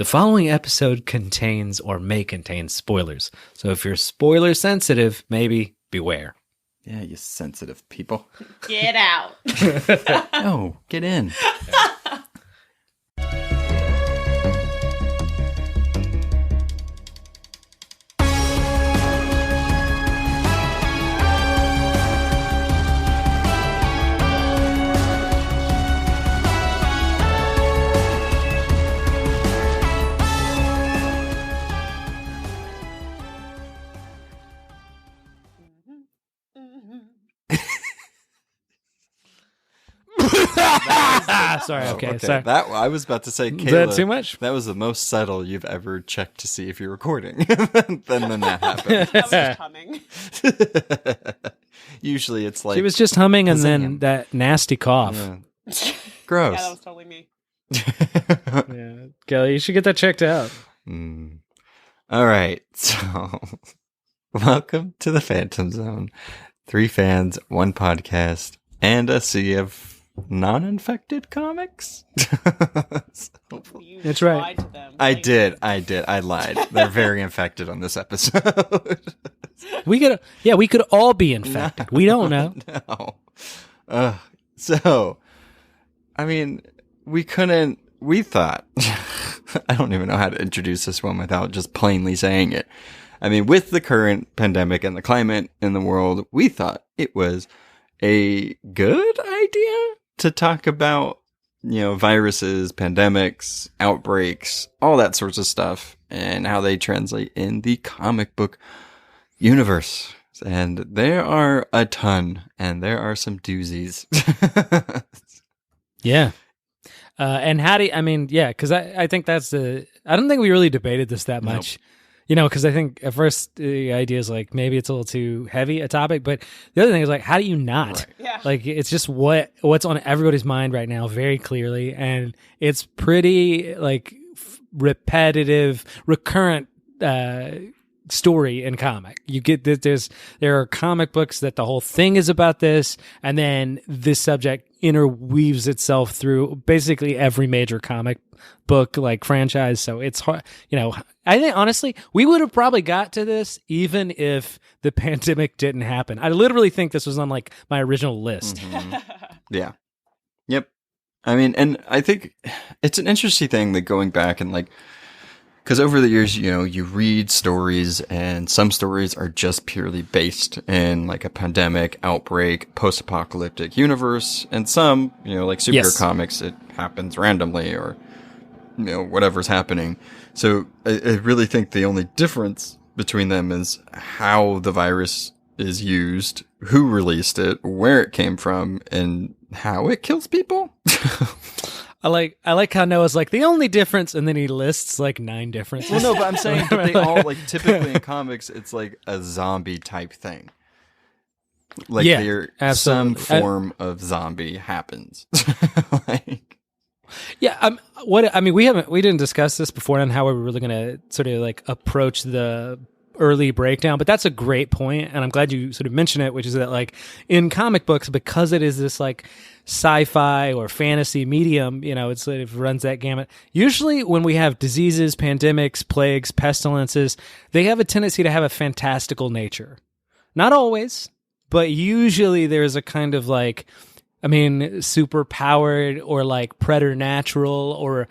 The following episode contains or may contain spoilers. So if you're spoiler sensitive, maybe beware. Yeah, you sensitive people. Get out. No, get in. Sorry, okay. Sorry. That I was about to say, Kayla, is that too much? That was the most subtle you've ever checked to see if you're recording. then that happened. I was just humming. Usually it's like... She was just humming and then that nasty cough. Yeah. Gross. Yeah, that was totally me. Yeah. Kelly, you should get that checked out. All right. So, welcome to the Phantom Zone. 3 fans, 1 podcast, and a sea of non-infected comics. You That's right. lied to them. I did. I lied. They're very infected on this episode. We could all be infected. We don't know. No. So, I mean, we thought, I don't even know how to introduce this one without just plainly saying it. I mean, with the current pandemic and the climate in the world, we thought it was a good idea to talk about, viruses, pandemics, outbreaks, all that sorts of stuff, and how they translate in the comic book universe. And there are a ton, and there are some doozies. Yeah. And how do you, because I think I don't think we really debated this that much. Because I think at first the idea is like maybe it's a little too heavy a topic, but the other thing is like, how do you not? Right. Yeah. Like it's just what's on everybody's mind right now, very clearly, and it's pretty like repetitive, recurrent story in comic. You get that there are comic books that the whole thing is about this, and then this subject interweaves itself through basically every major comic book like franchise. So it's hard, I think honestly we would have probably got to this even if the pandemic didn't happen. I literally think this was on like my original list. Mm-hmm. Yeah. Yep. I mean, and I think it's an interesting thing that going back and like, because over the years, you read stories and some stories are just purely based in like a pandemic, outbreak, post-apocalyptic universe. And some, like superhero comics, it happens randomly or, whatever's happening. So I really think the only difference between them is how the virus is used, who released it, where it came from, and how it kills people. I like how Noah's like the only difference, and then he lists like 9 differences. Well, no, but I'm saying that they all like typically in comics, it's like a zombie type thing. Like some form of zombie happens. We didn't discuss this before on how we were really going to sort of like approach the early breakdown, but that's a great point, and I'm glad you sort of mentioned it, which is that like in comic books, because it is this like sci-fi or fantasy medium, it sort of runs that gamut. Usually when we have diseases, pandemics, plagues, pestilences, they have a tendency to have a fantastical nature. Not always, but usually there's a kind of like, super powered or like preternatural or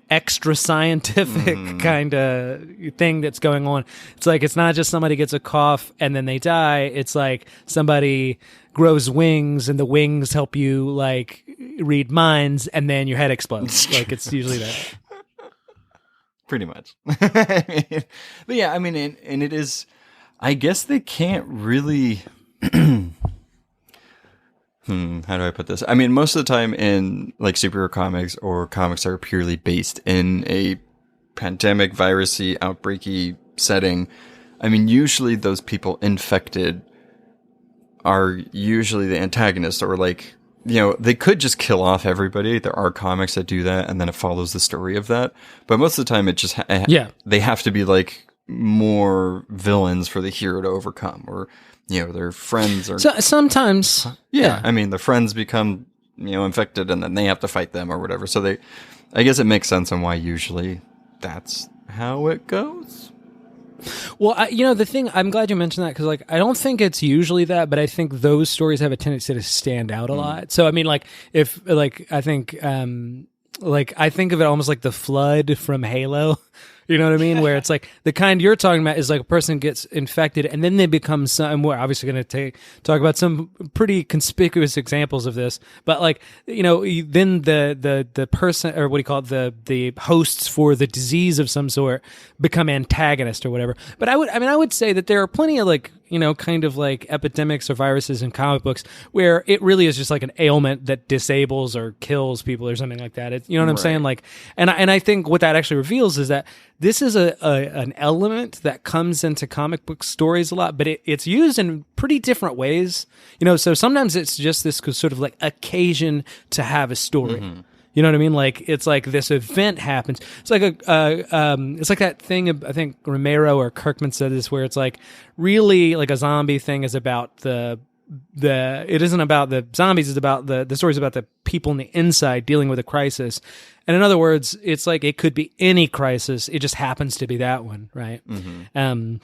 extra scientific kind of thing that's going on. It's like, it's not just somebody gets a cough and then they die. It's like somebody grows wings and the wings help you like read minds and then your head explodes. Like it's usually that. Pretty much. But yeah, and it is, I guess they can't really, how do I put this? Most of the time in like superhero comics or comics that are purely based in a pandemic, virusy, outbreaky setting, usually those people infected are usually the antagonist, or like, they could just kill off everybody. There are comics that do that, and then it follows the story of that. But most of the time, it just they have to be like more villains for the hero to overcome, or their friends are sometimes. Yeah, the friends become infected, and then they have to fight them or whatever. So I guess it makes sense on why usually that's how it goes. Well, the thing, I'm glad you mentioned that because, like, I don't think it's usually that, but I think those stories have a tendency to stand out a lot. So, I mean, like, if, like, I think of it almost like the flood from Halo. You know what I mean? Where it's like the kind you're talking about is like a person gets infected and then they become some, and we're obviously going to talk about some pretty conspicuous examples of this, but like, then the person, or what do you call it? The hosts for the disease of some sort become antagonist or whatever. But I would say that there are plenty of like, kind of like epidemics or viruses in comic books where it really is just like an ailment that disables or kills people or something like that. You know what I'm saying? Like, and I think what that actually reveals is that this is an element that comes into comic book stories a lot, but it's used in pretty different ways. So sometimes it's just this sort of like occasion to have a story. Mm-hmm. You know what I mean? Like, it's like this event happens. It's like it's like that thing, I think Romero or Kirkman said this, where it's like really like a zombie thing is about it isn't about the zombies, it's about the story's about the people on the inside dealing with a crisis. And in other words, it's like it could be any crisis. It just happens to be that one, right? Mm-hmm.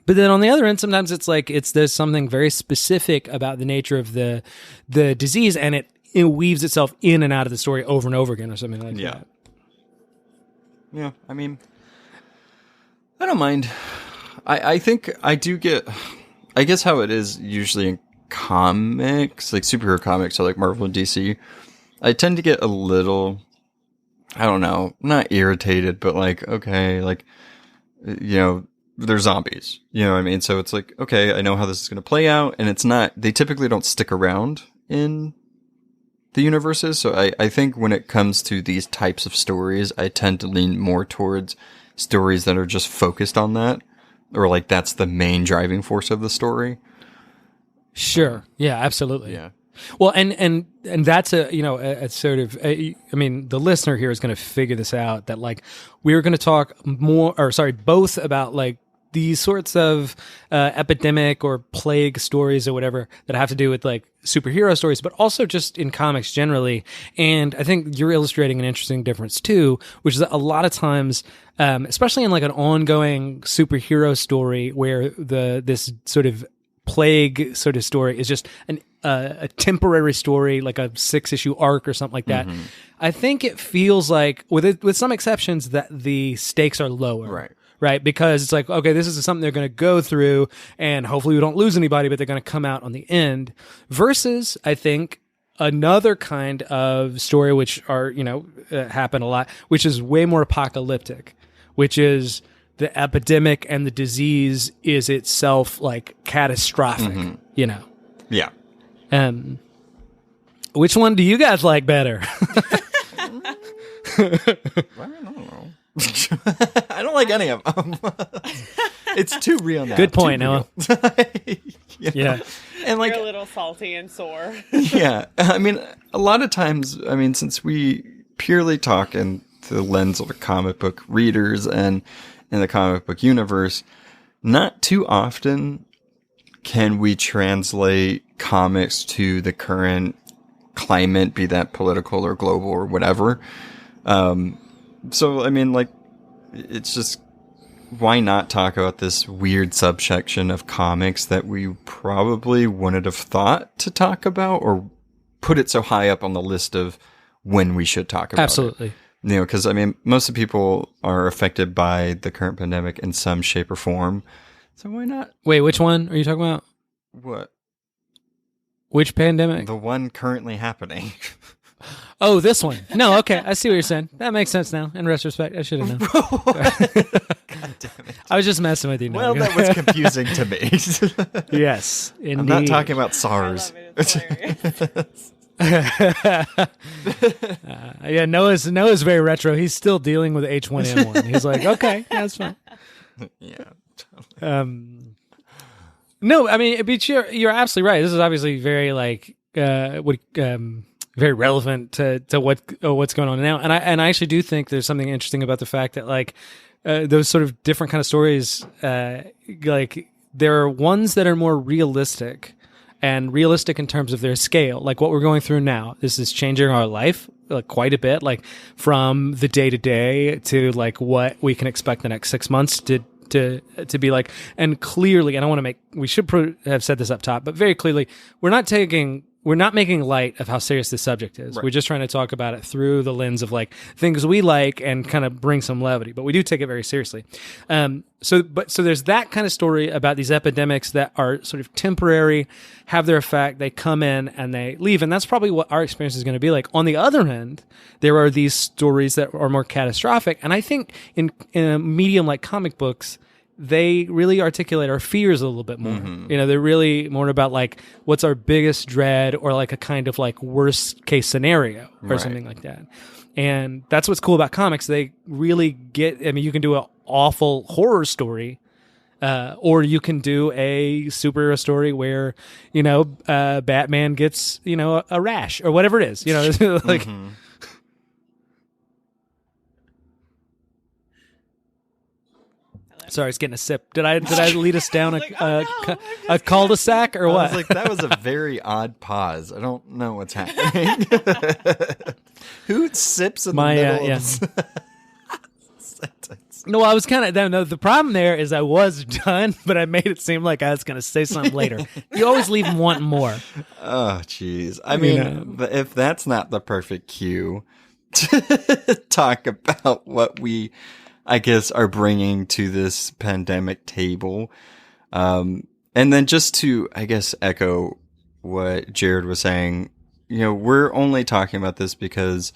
But then on the other end, sometimes it's like there's something very specific about the nature of the disease, and it weaves itself in and out of the story over and over again or something like that. Yeah, I mean, I don't mind. I think I do get, I guess how it is usually in comics, like superhero comics, so like Marvel and DC, I tend to get a little, I don't know, not irritated, but like, okay, like, they're zombies, you know what I mean? So it's like, okay, I know how this is going to play out, and it's not, they typically don't stick around in the universes. So I think when it comes to these types of stories, I tend to lean more towards stories that are just focused on that, or like that's the main driving force of the story. Sure. Yeah, absolutely. Yeah. Well, and that's a sort of, I mean, the listener here is going to figure this out, that like we're going to talk both about like these sorts of epidemic or plague stories or whatever that have to do with like superhero stories, but also just in comics generally. And I think you're illustrating an interesting difference too, which is that a lot of times, especially in like an ongoing superhero story where this sort of plague sort of story is just a temporary story, like a 6-issue arc or something like that. Mm-hmm. I think it feels like, with some exceptions, that the stakes are lower. Right, because it's like, okay, this is something they're going to go through, and hopefully we don't lose anybody, but they're going to come out on the end. Versus, I think, another kind of story which are, happen a lot, which is way more apocalyptic, which is the epidemic and the disease is itself like catastrophic, Yeah. Which one do you guys like better? I don't know. I don't like any of them. It's too real now. Good point, Noah. Yeah. And like, you're a little salty and sore. Yeah. I mean, a lot of times, since we purely talk in the lens of the comic book readers and in the comic book universe, not too often can we translate comics to the current climate, be that political or global or whatever. So, it's just, why not talk about this weird subsection of comics that we probably wouldn't have thought to talk about, or put it so high up on the list of when we should talk about Absolutely. It. Because, most of people are affected by the current pandemic in some shape or form. So why not? Wait, which one are you talking about? What? Which pandemic? The one currently happening. Oh, this one. No, okay. I see what you're saying. That makes sense now. In retrospect, I should have known. God damn it. I was just messing with you. Well, that was confusing to me. Yes, indeed. I'm not talking about SARS. Yeah, Noah's very retro. He's still dealing with H1N1. He's like, okay, that's fine. Yeah. No, but you're absolutely right. This is obviously very like very relevant to what's going on now. And I actually do think there's something interesting about the fact that like those sort of different kind of stories, like there are ones that are more realistic, and realistic in terms of their scale, like what we're going through now. This is changing our life like quite a bit, like from the day to day to like what we can expect the next 6 months to be like. And clearly, and I want to we should have said this up top, but very clearly, we're not making light of how serious this subject is. Right. We're just trying to talk about it through the lens of like things we like and kind of bring some levity, but we do take it very seriously. So there's that kind of story about these epidemics that are sort of temporary, have their effect, they come in and they leave. And that's probably what our experience is going to be like. On the other end, there are these stories that are more catastrophic. And I think in a medium like comic books, they really articulate our fears a little bit more. Mm-hmm. You know, they're really more about like what's our biggest dread or like a kind of like worst case scenario or Right. something like that. And that's what's cool about comics. They really you can do an awful horror story, or you can do a superhero story where, you know, Batman gets, you know, a rash or whatever it is, you know, like, Mm-hmm. sorry, it's getting a sip. Did I lead us down Like, oh, no, I'm a just cul-de-sac or I what? was like, that was a very odd pause. I don't know what's happening. Who sips in the middle of the sentence? No, I was kind of no. The problem there is I was done, but I made it seem like I was going to say something later. You always leave them wanting more. Oh, jeez. I mean, if that's not the perfect cue to talk about what we, I guess, are bringing to this pandemic table, and then just to, I guess, echo what Jared was saying, you know, we're only talking about this because,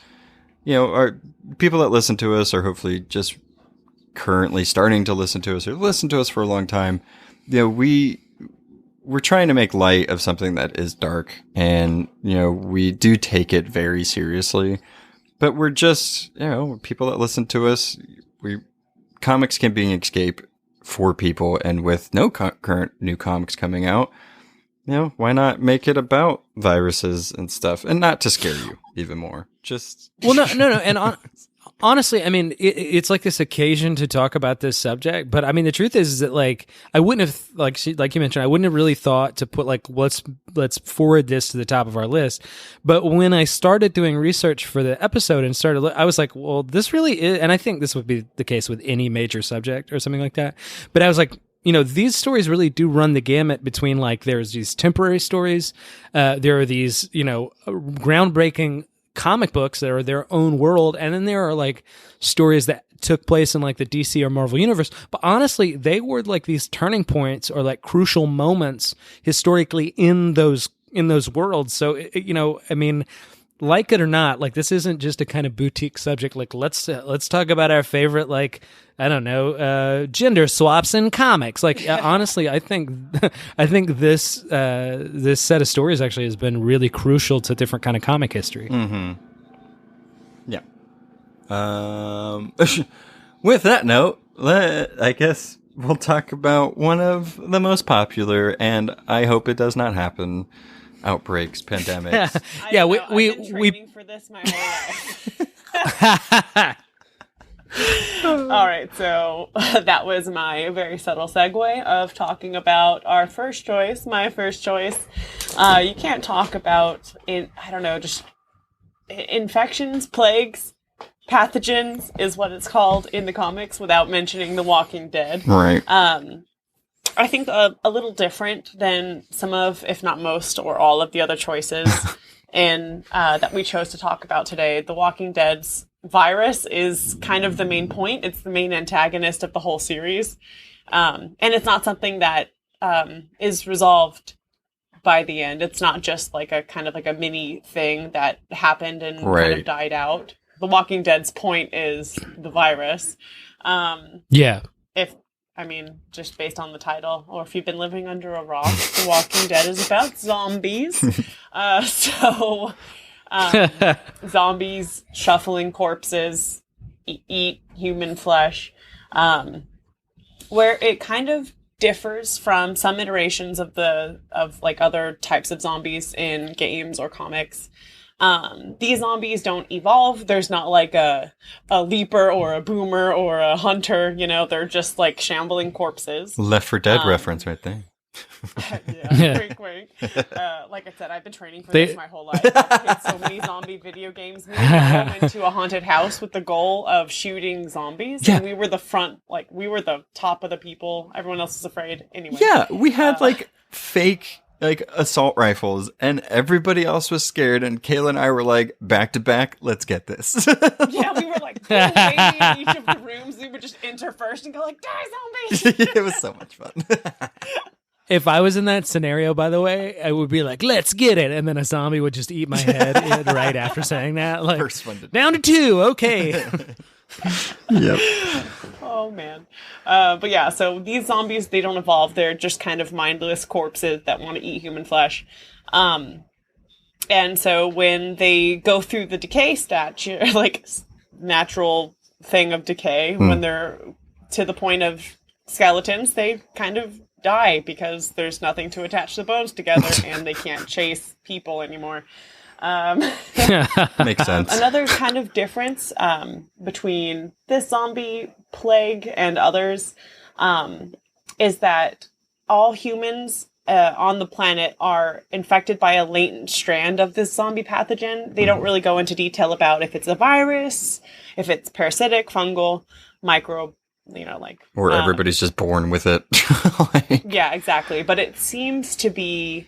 you know, our people that listen to us are hopefully just currently starting to listen to us or listen to us for a long time. You know, we're trying to make light of something that is dark, and, you know, we do take it very seriously, but we're just, you know, people that listen to us, comics can be an escape for people. And with no current new comics coming out, you know, why not make it about viruses and stuff, and not to scare you even more. Just Well, no. And honestly, I mean, it's like this occasion to talk about this subject. But I mean, the truth is that like I wouldn't have like you mentioned, I wouldn't have really thought to put like let's forward this to the top of our list. But when I started doing research for the episode and I was like, well, this really is, and I think this would be the case with any major subject or something like that. But I was like, you know, these stories really do run the gamut between like there's these temporary stories, there are these, you know, groundbreaking comic books that are their own world, and then there are like stories that took place in like the DC or Marvel universe. But honestly, they were like these turning points or like crucial moments historically in those worlds. So you know, I mean, like it or not, like this isn't just a kind of boutique subject. Like let's talk about our favorite, like, I don't know, gender swaps in comics. Like honestly, I think this set of stories actually has been really crucial to different kind of comic history. Mm-hmm. Yeah. With that note, I guess we'll talk about one of the most popular, and I hope it does not happen, Outbreaks, Epidemics. Yeah, I've been we training for this my whole life. All right, so that was my very subtle segue of talking about our first choice, my first choice. You can't talk about just infections, plagues, pathogens is what it's called in the comics without mentioning The Walking Dead. Right. I think a little different than some of, if not most, or all of the other choices and that we chose to talk about today. The Walking Dead's virus is kind of the main point. It's the main antagonist of the whole series. And it's not something that is resolved by the end. It's not just like a kind of like a mini thing that happened and kind of died out. The Walking Dead's point is the virus. Yeah. Just based on the title, or if you've been living under a rock, The Walking Dead is about zombies. Zombies shuffling corpses, eat human flesh, where it kind of differs from some iterations of other types of zombies in games or comics. These zombies don't evolve. There's not like a leaper or a boomer or a hunter, you know, they're just like shambling corpses. Left 4 Dead reference right there. Yeah, wink, wink. Like I said, I've been training for this my whole life. I've played so many zombie video games. Me and my mom went to a haunted house with the goal of shooting zombies. Yeah. And we were the front, like, we were the top of the people. Everyone else was afraid. Anyway. Yeah, we had, like, fake, like, assault rifles, and everybody else was scared, and Kayla and I were like, back to back, let's get this. Yeah, we were, like, waiting in each of the rooms. We would just enter first and go, like, die, zombies! It was so much fun. If I was in that scenario, by the way, I would be like, let's get it. And then a zombie would just eat my head right after saying that. Like, First one to down to 2. Okay. Yep. Oh, man. But yeah, so these zombies, they don't evolve. They're just kind of mindless corpses that want to eat human flesh. And so when they go through the decay statue, like natural thing of decay, when they're to the point of skeletons, they kind of die because there's nothing to attach the bones together and they can't chase people anymore. Makes sense. Another kind of difference between this zombie plague and others is that all humans on the planet are infected by a latent strand of this zombie pathogen. They don't really go into detail about if it's a virus, if it's parasitic, fungal, microbe, like... Or everybody's just born with it. Yeah, exactly. But it seems to be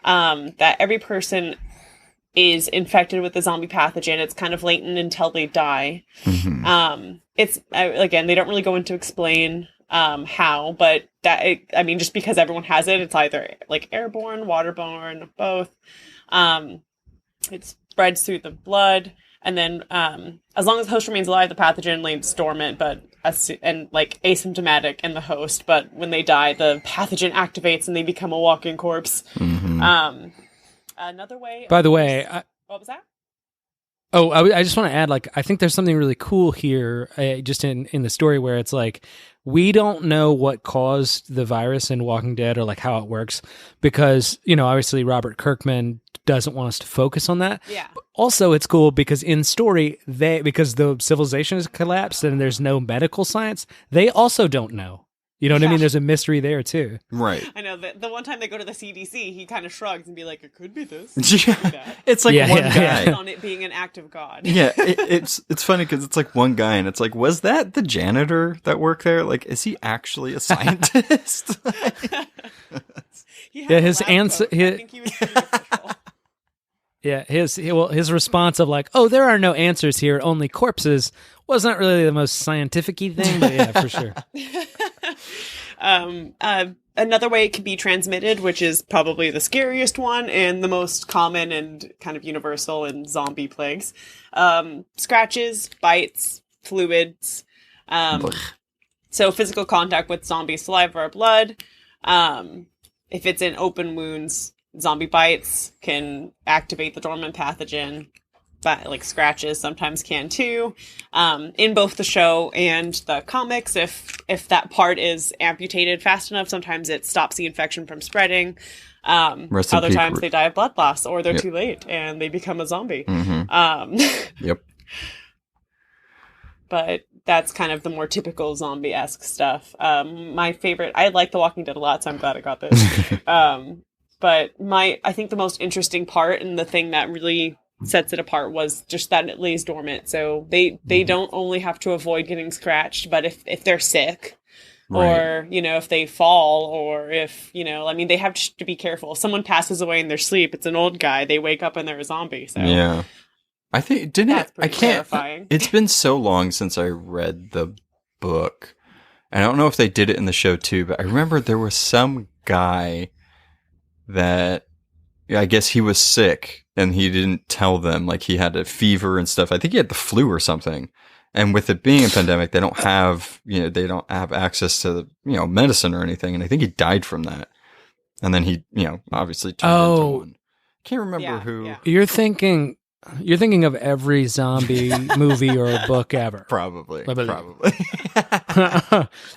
that every person is infected with the zombie pathogen. It's kind of latent until they die. Mm-hmm. It's, again, they don't really go into explain how, but just because everyone has it, it's either like airborne, waterborne, both. It spreads through the blood. And then, as long as the host remains alive, the pathogen lays dormant, and asymptomatic in the host. But when they die, the pathogen activates and they become a walking corpse. Mm-hmm. Another way. By the way, what was that? Oh, I just want to add, I think there's something really cool here, just in the story where it's like, we don't know what caused the virus in Walking Dead or how it works because, obviously Robert Kirkman doesn't want us to focus on that. Yeah. But also, it's cool because in story, because the civilization has collapsed and there's no medical science, they also don't know. You know what I mean? There's a mystery there too. Right. I know that the one time they go to the CDC, he kind of shrugs and be like, "It could be this." It's like one guy on it being an act of God. Yeah, it's funny because it's like one guy, and it's like, was that the janitor that worked there? Like, is he actually a scientist? His answer. I think he was pretty official. Yeah, his response of there are no answers here, only corpses, wasn't really the most scientific-y thing, but yeah, for sure. Another way it can be transmitted, which is probably the scariest one and the most common and kind of universal in zombie plagues. Scratches, bites, fluids. So physical contact with zombie saliva or blood. If it's in open wounds, zombie bites can activate the dormant pathogen, but scratches sometimes can too. In both the show and the comics, if that part is amputated fast enough, sometimes it stops the infection from spreading. Other times they die of blood loss, or they're too late and they become a zombie. Mm-hmm. Yep. But that's kind of the more typical zombie-esque stuff. My favorite, I like The Walking Dead a lot, so I'm glad I got this. But I think the most interesting part and the thing that really sets it apart was just that it lays dormant. So they don't only have to avoid getting scratched, but if they're sick, or, if they fall, or if, they have to be careful. If someone passes away in their sleep, it's an old guy, they wake up and they're a zombie. So yeah. I think, terrifying. It's been so long since I read the book. And I don't know if they did it in the show too, but I remember there was some guy that, I guess he was sick and he didn't tell them, he had a fever and stuff. I think he had the flu or something. And with it being a pandemic, they don't have, they don't have access to, medicine or anything. And I think he died from that. And then he, obviously turned into one. Can't remember who. Yeah. You're thinking of every zombie movie or book ever. Probably. I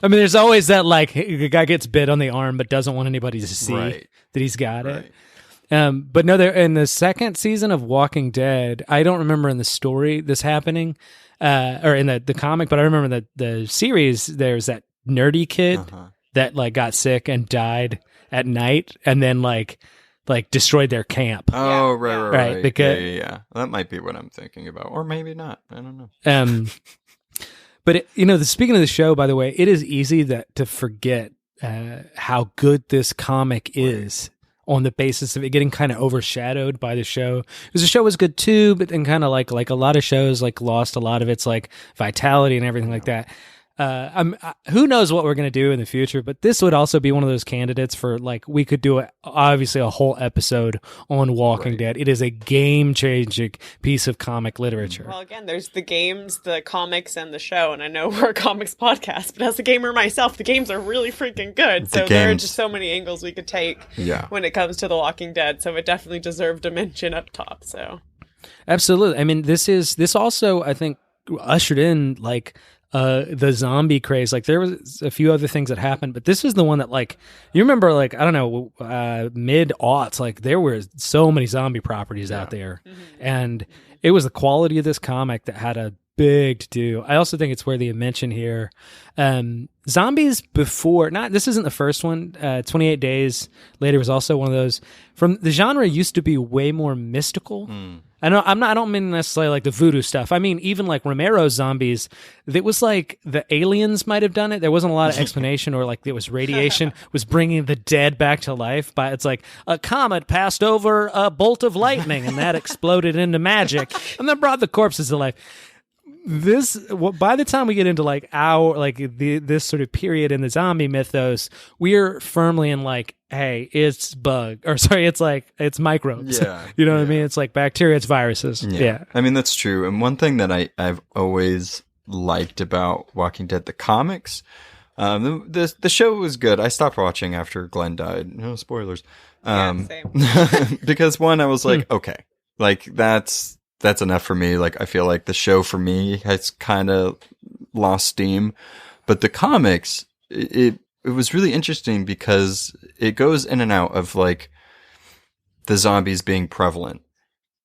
mean, there's always that, the guy gets bit on the arm but doesn't want anybody to see that he's got it. But no, in the second season of Walking Dead, I don't remember in the story this happening, or in the comic, but I remember that the series, there's that nerdy kid that like got sick and died at night, and then like destroyed their camp. Oh, right. Because yeah. That might be what I'm thinking about, or maybe not. I don't know. But speaking of the show, by the way, it is easy to forget how good this comic is on the basis of it getting kind of overshadowed by the show. Because the show was good too, but then kind of like a lot of shows like lost a lot of its like vitality and everything like that. Who knows what we're going to do in the future, but this would also be one of those candidates for like, we could do obviously a whole episode on Walking Dead. It is a game changing piece of comic literature. Well, again, there's the games, the comics, and the show. And I know we're a comics podcast, but as a gamer myself, the games are really freaking good. So there are just so many angles we could take when it comes to The Walking Dead. So it definitely deserved a mention up top. So absolutely. I mean, this also, I think, ushered in like the zombie craze. Like there was a few other things that happened, but this is the one that like, you remember like, I don't know, mid-aughts, like there were so many zombie properties out there. Mm-hmm. And it was the quality of this comic that had a big to do. I also think it's worthy of mention here. Zombies before, this isn't the first one. 28 Days Later was also one of those. From the genre used to be way more mystical. I don't mean necessarily like the voodoo stuff. I mean, even like Romero's zombies, it was like the aliens might have done it. There wasn't a lot of explanation, or like it was radiation was bringing the dead back to life. But it's like a comet passed over a bolt of lightning and that exploded into magic and then brought the corpses to life. By the time we get into like this sort of period in the zombie mythos, we're firmly in like, hey, it's it's microbes. Yeah, you know what I mean? It's like bacteria, it's viruses. Yeah. I mean, that's true. And one thing that I've always liked about Walking Dead, the comics, the show was good. I stopped watching after Glenn died. No spoilers. Same. Because one, I was like, okay, like that's enough for me. Like, I feel like the show for me has kind of lost steam, but the comics, it was really interesting because it goes in and out of like the zombies being prevalent.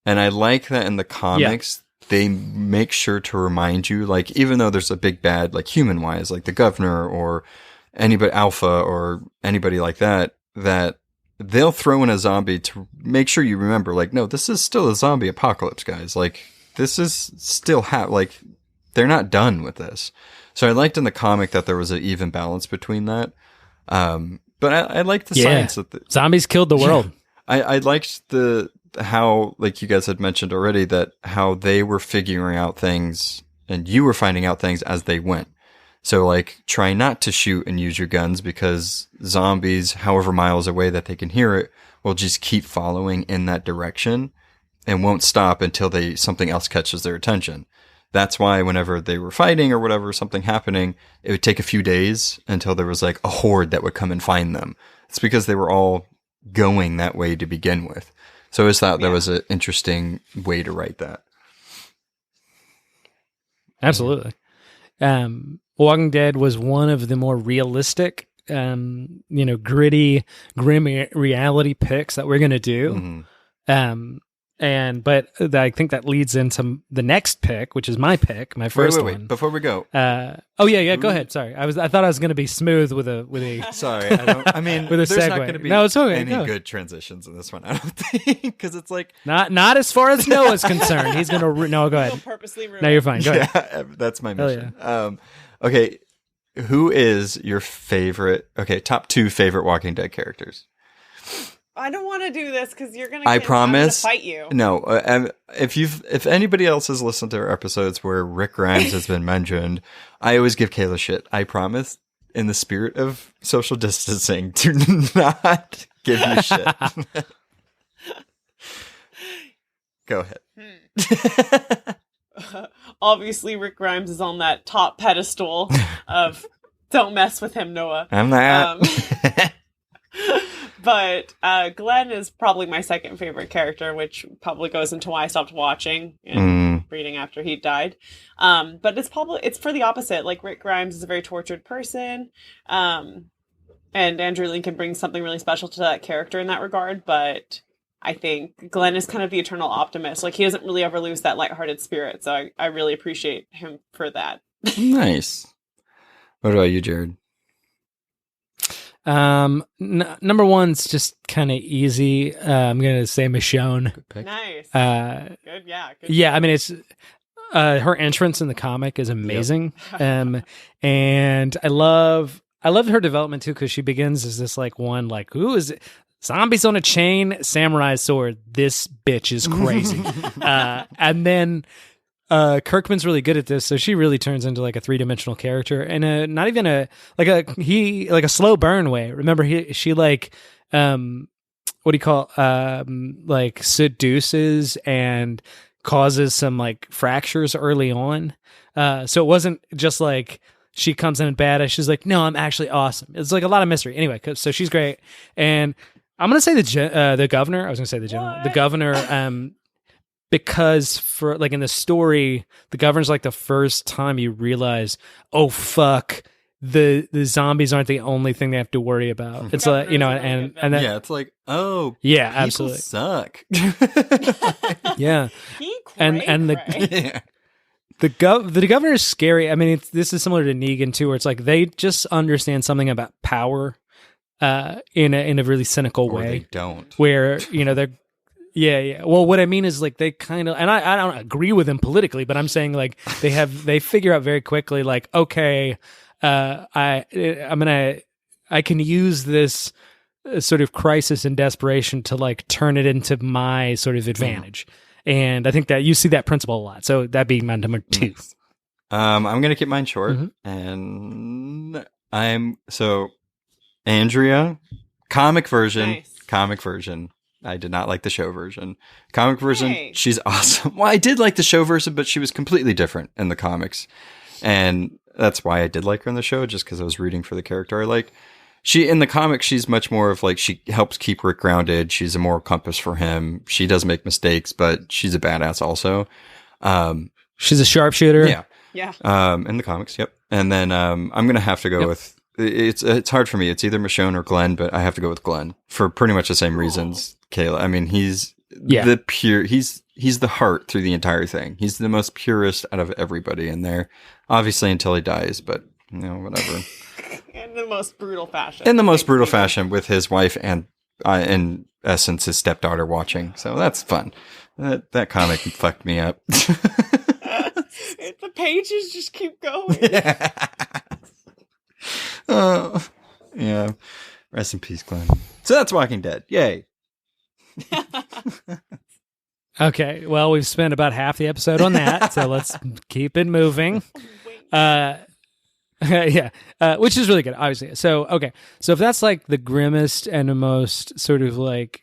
And I like that in the comics, they make sure to remind you, like, even though there's a big bad, like human wise, like the governor or anybody, Alpha or anybody like that they'll throw in a zombie to make sure you remember, like, no, this is still a zombie apocalypse, guys. Like, this is still like, they're not done with this. So I liked in the comic that there was an even balance between that. But I liked the science that zombies killed the world. I liked how, like you guys had mentioned already, that how they were figuring out things and you were finding out things as they went. So, like, try not to shoot and use your guns because zombies, however miles away that they can hear it, will just keep following in that direction and won't stop until something else catches their attention. That's why whenever they were fighting or whatever, something happening, it would take a few days until there was, like, a horde that would come and find them. It's because they were all going that way to begin with. So I just thought that was an interesting way to write that. Absolutely. Walking Dead was one of the more realistic, gritty, grim reality picks that we're going to do. Mm-hmm. But I think that leads into the next pick, which is my pick, my first one. Wait, before we go. Go ahead. Sorry. I thought I was going to be smooth with a Sorry. With a there's segue. Not going to be any good transitions in this one, I don't think, because it's like not as far as Noah's concerned. He's going to no, go ahead. He'll purposely ruin. No, you're fine. Go ahead. Yeah, that's my mission. Okay, who is your favorite? Okay, top 2 favorite Walking Dead characters. I don't want to do this because you're gonna. I promise. I'm gonna fight you. No, if anybody else has listened to our episodes where Rick Grimes has been mentioned, I always give Kayla shit. I promise, in the spirit of social distancing, to not give you shit. Go ahead. Obviously, Rick Grimes is on that top pedestal of don't mess with him, Noah. I'm not. But Glenn is probably my second favorite character, which probably goes into why I stopped watching and reading after he died. But it's for the opposite. Like, Rick Grimes is a very tortured person. And Andrew Lincoln brings something really special to that character in that regard. But I think Glenn is kind of the eternal optimist. Like, he doesn't really ever lose that lighthearted spirit. So I really appreciate him for that. Nice. What about you, Jared? Number one's just kind of easy. I'm gonna say Michonne. Good pick. Nice. Good. Yeah. Good. Yeah, I mean it's her entrance in the comic is amazing. And I love her development too, because she begins as this like who is it? Zombies on a chain, samurai sword. This bitch is crazy. And then Kirkman's really good at this, so she really turns into like a 3-dimensional character, and not even a slow burn way. Remember, she like what do you call like seduces and causes some like fractures early on. So it wasn't just like she comes in badass. She's like, no, I'm actually awesome. It's like a lot of mystery. Anyway, so she's great, and I'm gonna say the governor. I was gonna say the general, the governor. Because for like in the story, the governor's like the first time you realize, oh fuck, the zombies aren't the only thing they have to worry about. It's like, you know, and then, yeah, it's like, oh yeah, people absolutely suck. Yeah, and yeah. the governor is scary. I mean, this is similar to Negan too, where it's like they just understand something about power, in a really cynical way. They don't. Where they're. Yeah. Well, what I mean is like they kind of, and I don't agree with them politically, but I'm saying like they figure out very quickly like, okay, I can use this sort of crisis and desperation to like turn it into my sort of advantage. And I think that you see that principle a lot. So that'd be my number 2. I'm going to keep mine short, and Andrea, comic version. Nice. I did not like the show version. Comic version, she's awesome. Well, I did like the show version, but she was completely different in the comics. And that's why I did like her in the show, just because I was rooting for the character I like. In the comics, she's much more of like, she helps keep Rick grounded. She's a moral compass for him. She does make mistakes, but she's a badass also. She's a sharpshooter. Yeah. Yeah. In the comics, yep. And then I'm going to have to go with, it's hard for me. It's either Michonne or Glenn, but I have to go with Glenn for pretty much the same reasons. Kayla. I mean, he's the pure. He's the heart through the entire thing. He's the most purest out of everybody in there. Obviously, until he dies, but whatever. In the most brutal fashion. In the most brutal fashion, with his wife and, in essence, his stepdaughter watching. So that's fun. That comic fucked me up. The pages just keep going. Yeah. Oh, yeah. Rest in peace, Glenn. So that's Walking Dead. Yay. Okay, well, we've spent about half the episode on that, so let's keep it moving. Which is really good, obviously. So if that's like the grimmest and the most sort of like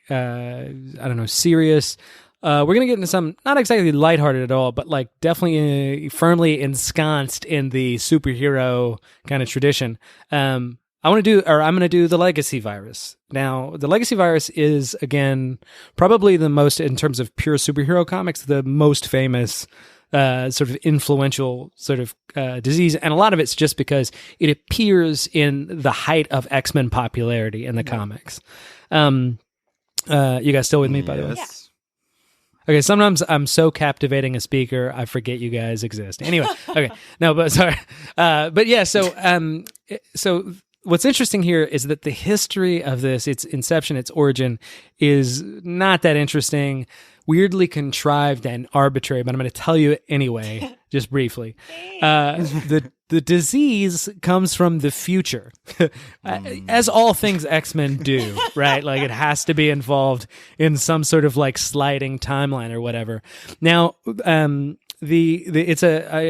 serious, we're gonna get into some not exactly lighthearted at all, but like definitely firmly ensconced in the superhero kind of tradition. I'm going to do the legacy virus. Now, the legacy virus is, again, probably the most, in terms of pure superhero comics, the most famous, sort of influential sort of disease. And a lot of it's just because it appears in the height of X-Men popularity in the comics. You guys still with me, by the way? Yeah. Okay, sometimes I'm so captivating a speaker, I forget you guys exist. Anyway, okay. No, but sorry. But yeah, so what's interesting here is that the history of this, its inception, its origin, is not that interesting, weirdly contrived and arbitrary, but I'm going to tell you anyway, just briefly. The disease comes from the future, as all things X-Men do, right? Like it has to be involved in some sort of like sliding timeline or whatever. Now, I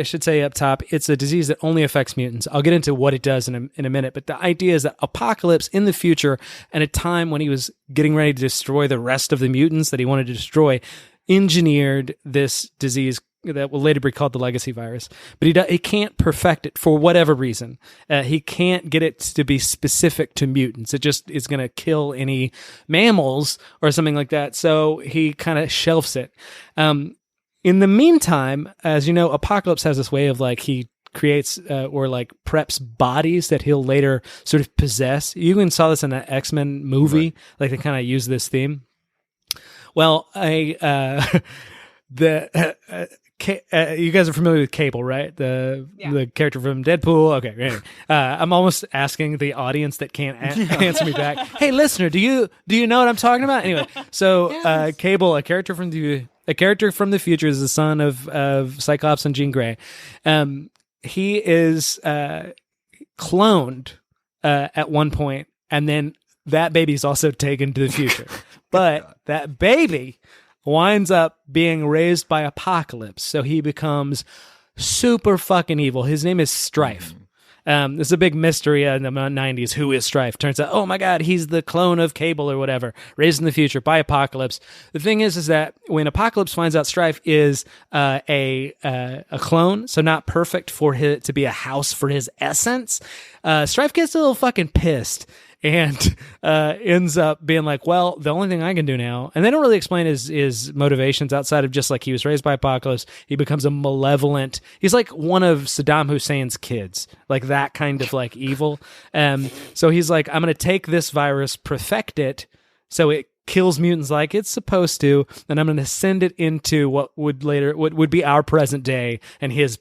should say up top, it's a disease that only affects mutants. I'll get into what it does in a minute, but the idea is that Apocalypse in the future, at a time when he was getting ready to destroy the rest of the mutants that he wanted to destroy, engineered this disease that will later be called the legacy virus. But he can't perfect it for whatever reason. He can't get it to be specific to mutants. It just is going to kill any mammals or something like that. So he kind of shelves it. In the meantime, as you know, Apocalypse has this way of like he creates or like preps bodies that he'll later sort of possess. You even saw this in an X-Men movie, right. Like they kind of use this theme. Well, you guys are familiar with Cable, right? The character from Deadpool. Okay, anyway. I'm almost asking the audience that can't answer me back. Hey, listener, do you know what I'm talking about? Anyway, so Yes. Cable, a character from the future, is the son of Cyclops and Jean Grey. He is cloned at one point, and then that baby's also taken to the future. But that baby winds up being raised by Apocalypse, so he becomes super fucking evil. His name is Strife. This is a big mystery in the 90s. Who is Strife? Turns out, oh my God, he's the clone of Cable or whatever, raised in the future by Apocalypse. The thing is that when Apocalypse finds out Strife is a clone, so not perfect for to be a house for his essence, Strife gets a little fucking pissed. And ends up being like, well, the only thing I can do now, and they don't really explain his motivations outside of just like he was raised by Apocalypse. He becomes a malevolent. He's like one of Saddam Hussein's kids, like that kind of like evil. So he's like, I'm going to take this virus, perfect it, so it kills mutants like it's supposed to, and I'm going to send it into what would be our present day and his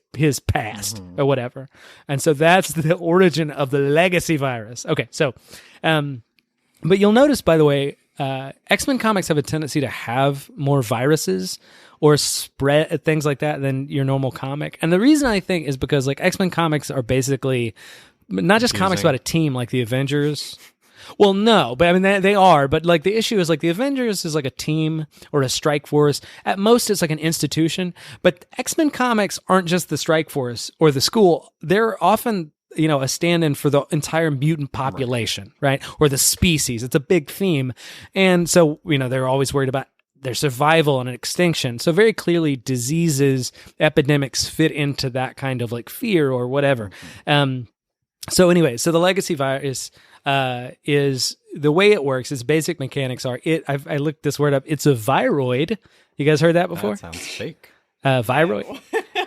past or whatever. And so that's the origin of the legacy virus. Okay, so but you'll notice, by the way, X-Men comics have a tendency to have more viruses or spread things like that than your normal comic. And the reason I think is because like X-Men comics are basically not just comics about a team like the Avengers. Well, no, but I mean, they are. But like the issue is like the Avengers is like a team or a strike force. At most, it's like an institution. But X-Men comics aren't just the strike force or the school. They're often, a stand-in for the entire mutant population, right? Or the species. It's a big theme. And so, they're always worried about their survival and extinction. So very clearly diseases, epidemics fit into that kind of like fear or whatever. So anyway, so the legacy virus is the way it works. Its basic mechanics are I looked this word up. It's a viroid. You guys heard that before? That sounds fake. Viroid.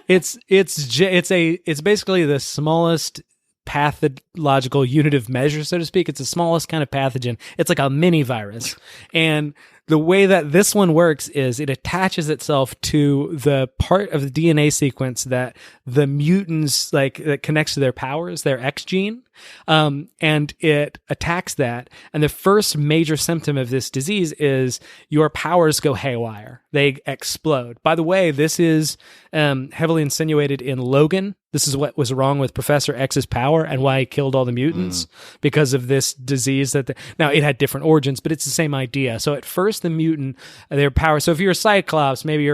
It's basically the smallest pathological unit of measure, so to speak. It's the smallest kind of pathogen. It's like a mini virus. And the way that this one works is it attaches itself to the part of the DNA sequence that the mutants, like, that connects to their powers, their X gene, and it attacks that. And the first major symptom of this disease is your powers go haywire. They explode. By the way, this is heavily insinuated in Logan. This is what was wrong with Professor X's power and why he killed all the mutants because of this disease. Now, it had different origins, but it's the same idea. So at first, the mutant, their power. So if you're a Cyclops, maybe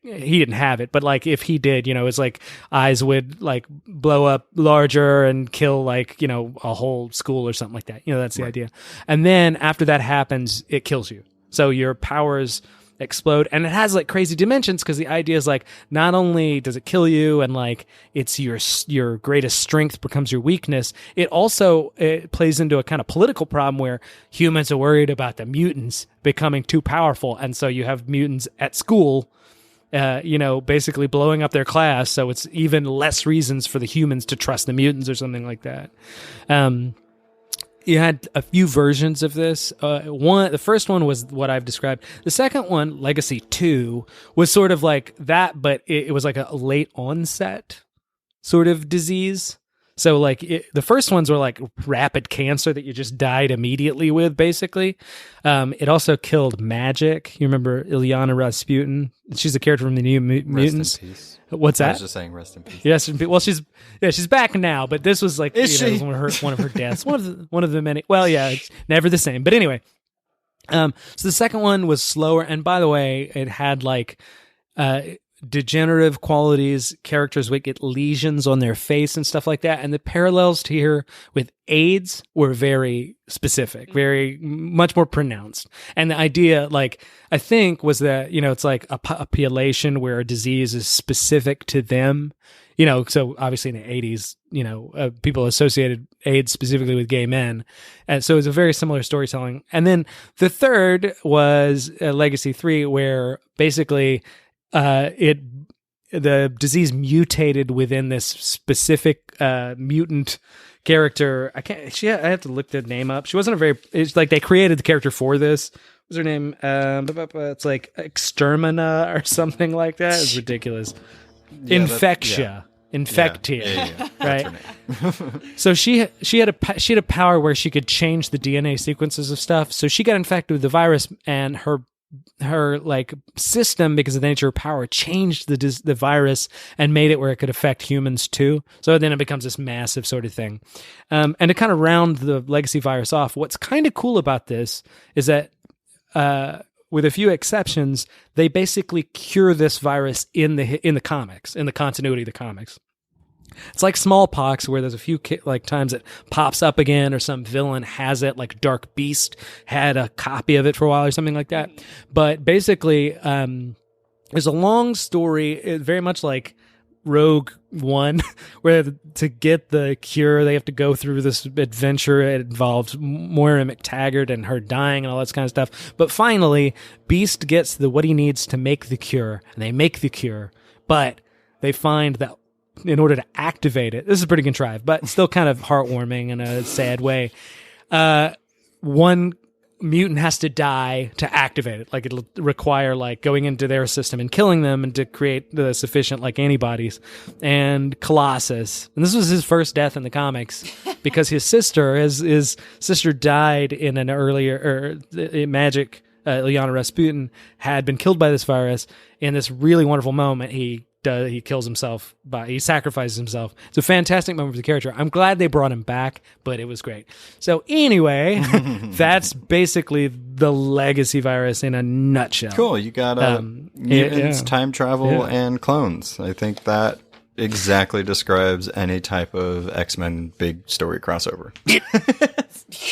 he didn't have it, but like if he did, it's like eyes would like blow up larger and kill like, a whole school or something like that. That's the idea. And then after that happens, it kills you. So your powers explode, and it has like crazy dimensions because the idea is like not only does it kill you and like it's your greatest strength becomes your weakness, it plays into a kind of political problem where humans are worried about the mutants becoming too powerful, and so you have mutants at school basically blowing up their class, so it's even less reasons for the humans to trust the mutants or something like that. You had a few versions of this. The first one was what I've described. The second one, Legacy 2, was sort of like that, but it was like a late onset sort of disease. So like the first ones were like rapid cancer that you just died immediately with, basically. It also killed Magic. You remember Ilyana Rasputin? She's a character from the New Mutants. Rest in peace. What's that? I was just saying rest in peace. Yes, well, she's back now, but this was like Is she? one of her deaths. One of the many. Well, yeah, it's never the same. But anyway, so the second one was slower, and by the way, it had like degenerative qualities. Characters would get lesions on their face and stuff like that, and the parallels to here with AIDS were very specific, very much more pronounced. And the idea, like, I think, was that it's like a population where a disease is specific to them. So obviously in the 80s, people associated AIDS specifically with gay men. And so it's a very similar storytelling. And then the third was Legacy 3, where basically the disease mutated within this specific mutant character. I have to look the name up. She wasn't it's like they created the character for this, What's her name? It's like Extermina or something like that. It's ridiculous. Infectia. Infectia, right? So she had a power where she could change the DNA sequences of stuff. So she got infected with the virus, and her like system, because of the nature of power, changed the virus and made it where it could affect humans too. So then it becomes this massive sort of thing. And to kind of round the legacy virus off, what's kind of cool about this is that, with a few exceptions, they basically cure this virus in the comics, in the continuity of the comics. It's like smallpox, where there's a few times it pops up again, or some villain has it, like Dark Beast had a copy of it for a while or something like that. But basically, there's a long story, very much like Rogue One, where to get the cure, they have to go through this adventure. It involves Moira McTaggart and her dying and all that kind of stuff. But finally, Beast gets what he needs to make the cure, and they make the cure. But they find that in order to activate it, this is pretty contrived, but still kind of heartwarming in a sad way. One mutant has to die to activate it. Like, it'll require like going into their system and killing them, and to create the sufficient like antibodies. And Colossus, and this was his first death in the comics, because his sister died in an earlier magic. Ilyana Rasputin had been killed by this virus. In this really wonderful moment, he kills himself he sacrifices himself. It's a fantastic moment for the character. I'm glad they brought him back, but it was great. So anyway, that's basically the legacy virus in a nutshell. Cool. You got mutants, time travel, and clones. I think that exactly describes any type of X-Men big story crossover.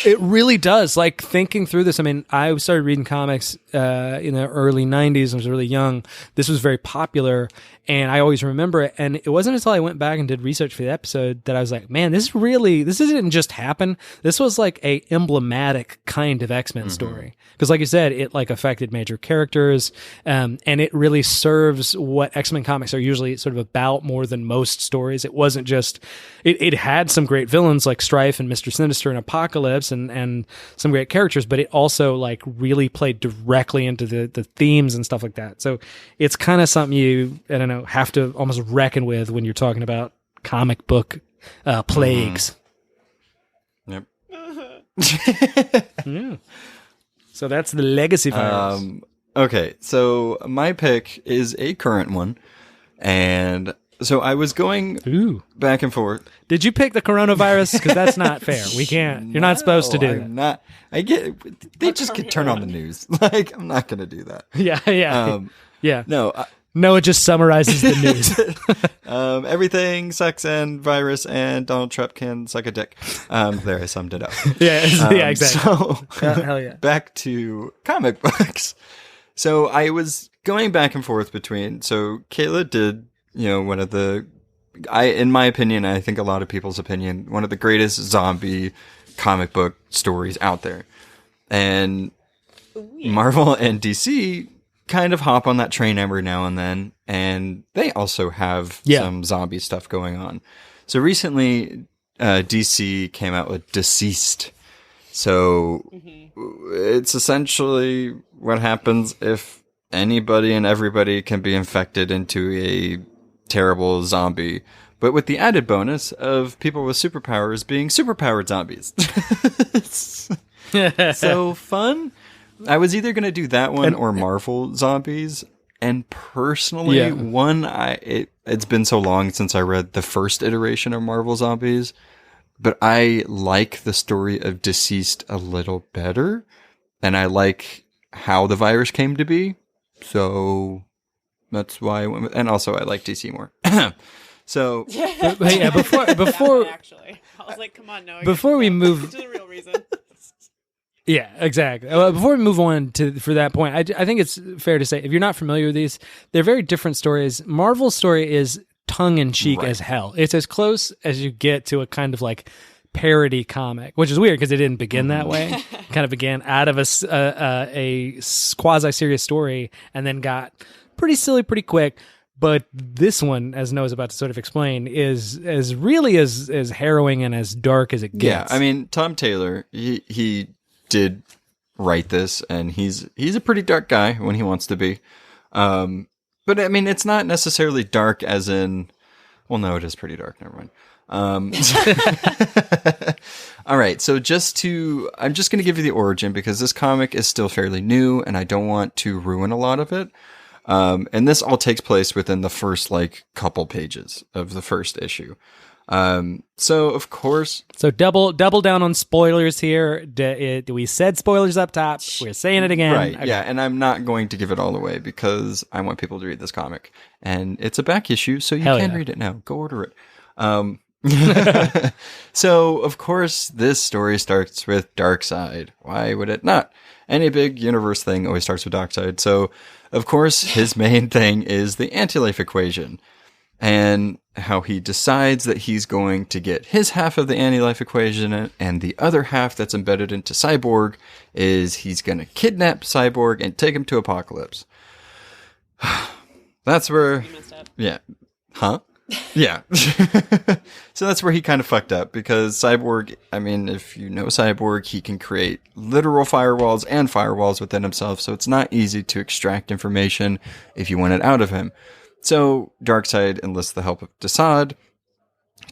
It really does. Like, thinking through this, I mean, I started reading comics in the early 90s. I was really young. This was very popular, and I always remember it. And it wasn't until I went back and did research for the episode that I was like, man, this didn't just happen. This was like a emblematic kind of X-Men story. Because like you said, it like affected major characters, and it really serves what X-Men comics are usually sort of about more than most stories. It wasn't just, it had some great villains like Strife and Mr. Sinister and Apocalypse, and some great characters, but it also like really played directly into the themes and stuff like that. So it's kind of something you, I don't know, have to almost reckon with when you're talking about comic book plagues. Yep. Yeah. So that's the legacy virus. Okay, so my pick is a current one, and so I was going back and forth. Did you pick the coronavirus? Because that's not fair. We can't. You're not supposed to do that. I'm not. They just could turn on the news. Like, I'm not going to do that. Yeah. No. No, it just summarizes the news. Everything sucks, and virus, and Donald Trump can suck a dick. There, I summed it up. Yeah, exactly. So, hell yeah. Back to comic books. So I was going back and forth between. So Kayla did, one of the, in my opinion, I think a lot of people's opinion, one of the greatest zombie comic book stories out there. And Marvel and DC kind of hop on that train every now and then, and they also have some zombie stuff going on. So recently, DC came out with Deceased. So it's essentially what happens if anybody and everybody can be infected into a terrible zombie, but with the added bonus of people with superpowers being superpowered zombies. So fun. I was either going to do that one or Marvel Zombies. And personally, it's been so long since I read the first iteration of Marvel Zombies, but I like the story of Deceased a little better. And I like how the virus came to be. So that's why I went with, and also I like DC more. So before actually, I was like, come on, no. Before we move to the real reason. Yeah, exactly. Before we move on for that point, I think it's fair to say, if you're not familiar with these, they're very different stories. Marvel's story is tongue-in-cheek as hell. It's as close as you get to a kind of like parody comic, which is weird because it didn't begin that way. It kind of began out of a quasi-serious story and then got pretty silly pretty quick. But this one, as Noah's about to sort of explain, is really as harrowing and as dark as it gets. Yeah, I mean, Tom Taylor, he did write this, and he's a pretty dark guy when he wants to be. But I mean, it's not necessarily dark as in, well, no, it is pretty dark. Never mind. All right. So I'm just going to give you the origin because this comic is still fairly new and I don't want to ruin a lot of it. And this all takes place within the first couple pages of the first issue. So of course, double down on spoilers here. We said spoilers up top. We're saying it again. Right. Okay. Yeah. And I'm not going to give it all away because I want people to read this comic, and it's a back issue. So you can read it now. Go order it. So of course this story starts with Darkseid. Why would it not? Any big universe thing always starts with Darkseid. So of course his main thing is the anti-life equation. And how he decides that he's going to get his half of the anti-life equation, and the other half that's embedded into Cyborg is he's going to kidnap Cyborg and take him to Apocalypse. That's where... You messed up. Yeah. Huh? Yeah. So that's where he kind of fucked up, because Cyborg, I mean, if you know Cyborg, he can create literal firewalls and firewalls within himself, so it's not easy to extract information if you want it out of him. So Darkseid enlists the help of Desaad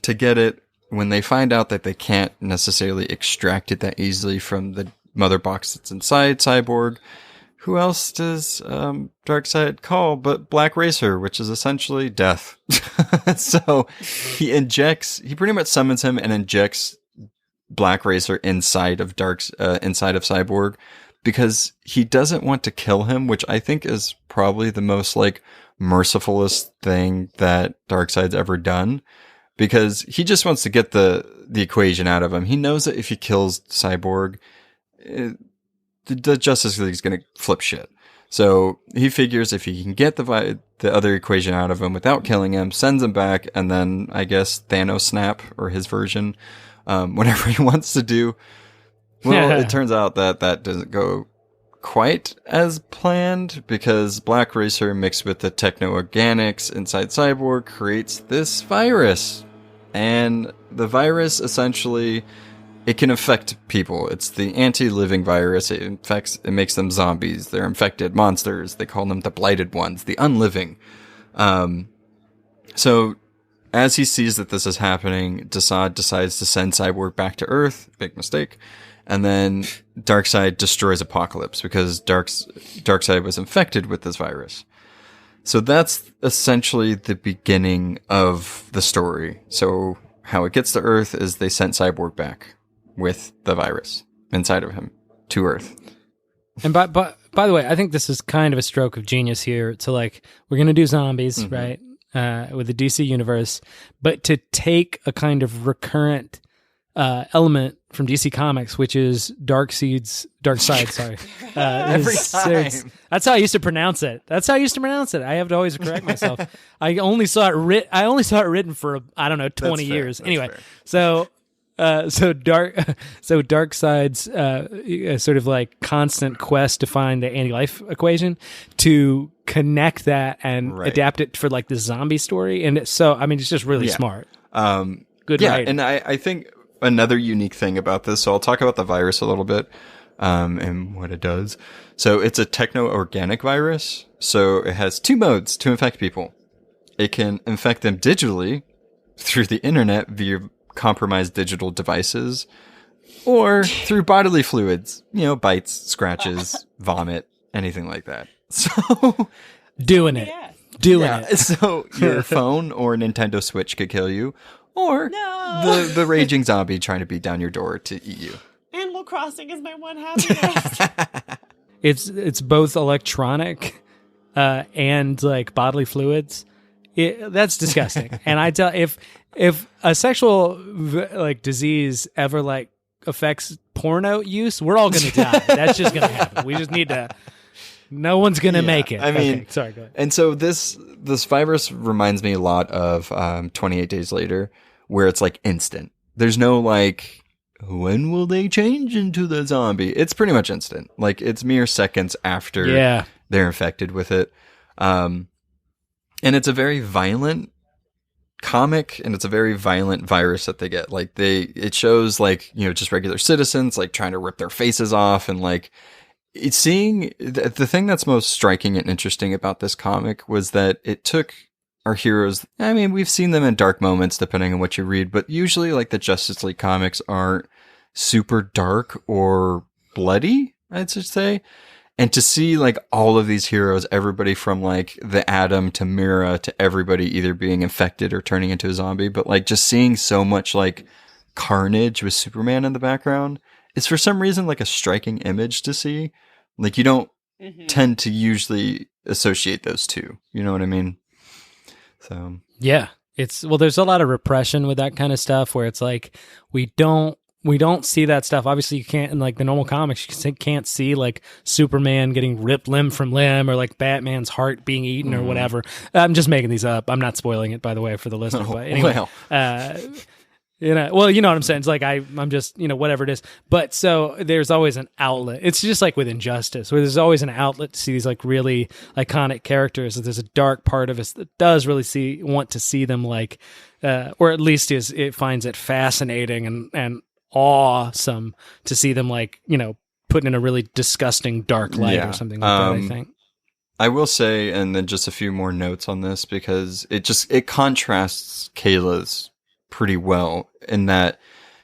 to get it. When they find out that they can't necessarily extract it that easily from the mother box that's inside Cyborg, who else does Darkseid call but Black Racer, which is essentially death. So he pretty much summons him and injects Black Racer inside of Cyborg, because he doesn't want to kill him, which I think is probably the most mercifulest thing that Darkseid's ever done, because he just wants to get the equation out of him. He knows that if he kills Cyborg, the Justice League is going to flip shit. So he figures if he can get the other equation out of him without killing him, sends him back, and then I guess Thanos snap, or his version, whatever he wants to do. Well, it turns out that doesn't go quite as planned, because Black Racer mixed with the techno-organics inside Cyborg creates this virus. And the virus, essentially, it can affect people. It's the anti-living virus. It makes them zombies. They're infected monsters. They call them the blighted ones, the unliving. So as he sees that this is happening, Desaad decides to send Cyborg back to Earth. Big mistake. And then Darkseid destroys Apocalypse because Darkseid was infected with this virus. So that's essentially the beginning of the story. So how it gets to Earth is they sent Cyborg back with the virus inside of him to Earth. And by the way, I think this is kind of a stroke of genius here to we're going to do zombies, right? With the DC universe, but to take a kind of recurrent element from DC Comics, which is Darkseid. Sorry, every time. That's how I used to pronounce it. I have to always correct myself. I only saw it written for 20 years. Anyway, fair. So Darkseid's sort of constant quest to find the anti-life equation to connect that and adapt it for the zombie story, and it's just really smart. Good writing. And I think another unique thing about this, so I'll talk about the virus a little bit, and what it does. So it's a techno-organic virus. So it has two modes to infect people. It can infect them digitally through the internet via compromised digital devices, or through bodily fluids, bites, scratches, vomit, anything like that. So doing it. So your phone or Nintendo Switch could kill you, or the raging zombie trying to beat down your door to eat you. Animal Crossing is my one happiness. It's both electronic and bodily fluids. That's disgusting. And I tell, if a sexual disease ever affects porno use, we're all going to die. That's just going to happen. We just need to. No one's going to make it. I mean, okay, sorry. Go ahead. And so this virus reminds me a lot of 28 Days Later, where it's instant. There's no when will they change into the zombie? It's pretty much instant. It's mere seconds after they're infected with it. And it's a very violent comic, and it's a very violent virus that they get. Like it shows like, you know, just regular citizens like trying to rip their faces off, and like it's seeing the thing that's most striking and interesting about this comic was that it took our heroes. I mean, we've seen them in dark moments depending on what you read, but usually like the Justice League comics aren't super dark or bloody, I'd say. And to see like all of these heroes, everybody from like the Atom to Mira to everybody either being infected or turning into a zombie, but like just seeing so much like carnage with Superman in the background, it's for some reason like a striking image to see. Like you don't tend to usually associate those two. You know what I mean? So yeah, there's a lot of repression with that kind of stuff where it's like we don't see that stuff. Obviously, you can't, in like the normal comics, you can't see like Superman getting ripped limb from limb or like Batman's heart being eaten or whatever. I'm just making these up. I'm not spoiling it, by the way, for the listener. But anyway, you know, well, you know what I'm saying. It's like I'm just, you know, whatever it is. But so there's always an outlet. It's just like with Injustice, where there's always an outlet to see these like really iconic characters. There's a dark part of us that does really want to see them like, or at least it finds it fascinating and awesome to see them like, you know, put in a really disgusting dark light or something like that, I think. I will say, and then just a few more notes on this, because it contrasts Kayla's pretty well in that,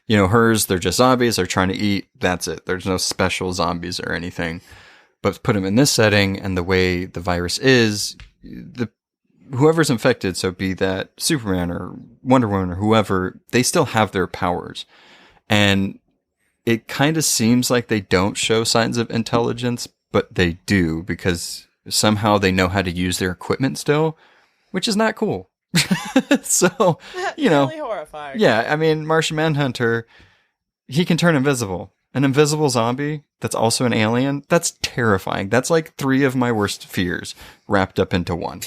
you know, hers, they're just zombies, they're trying to eat, that's it. There's no special zombies or anything. But put them in this setting and the way the virus is, whoever's infected, so be that Superman or Wonder Woman or whoever, they still have their powers. And it kind of seems like they don't show signs of intelligence, but they do, because somehow they know how to use their equipment still, which is not cool. So, you know, really horrifying. Yeah, I mean, Martian Manhunter, he can turn invisible. An invisible zombie that's also an alien, that's terrifying. That's like 3 of my worst fears wrapped up into one.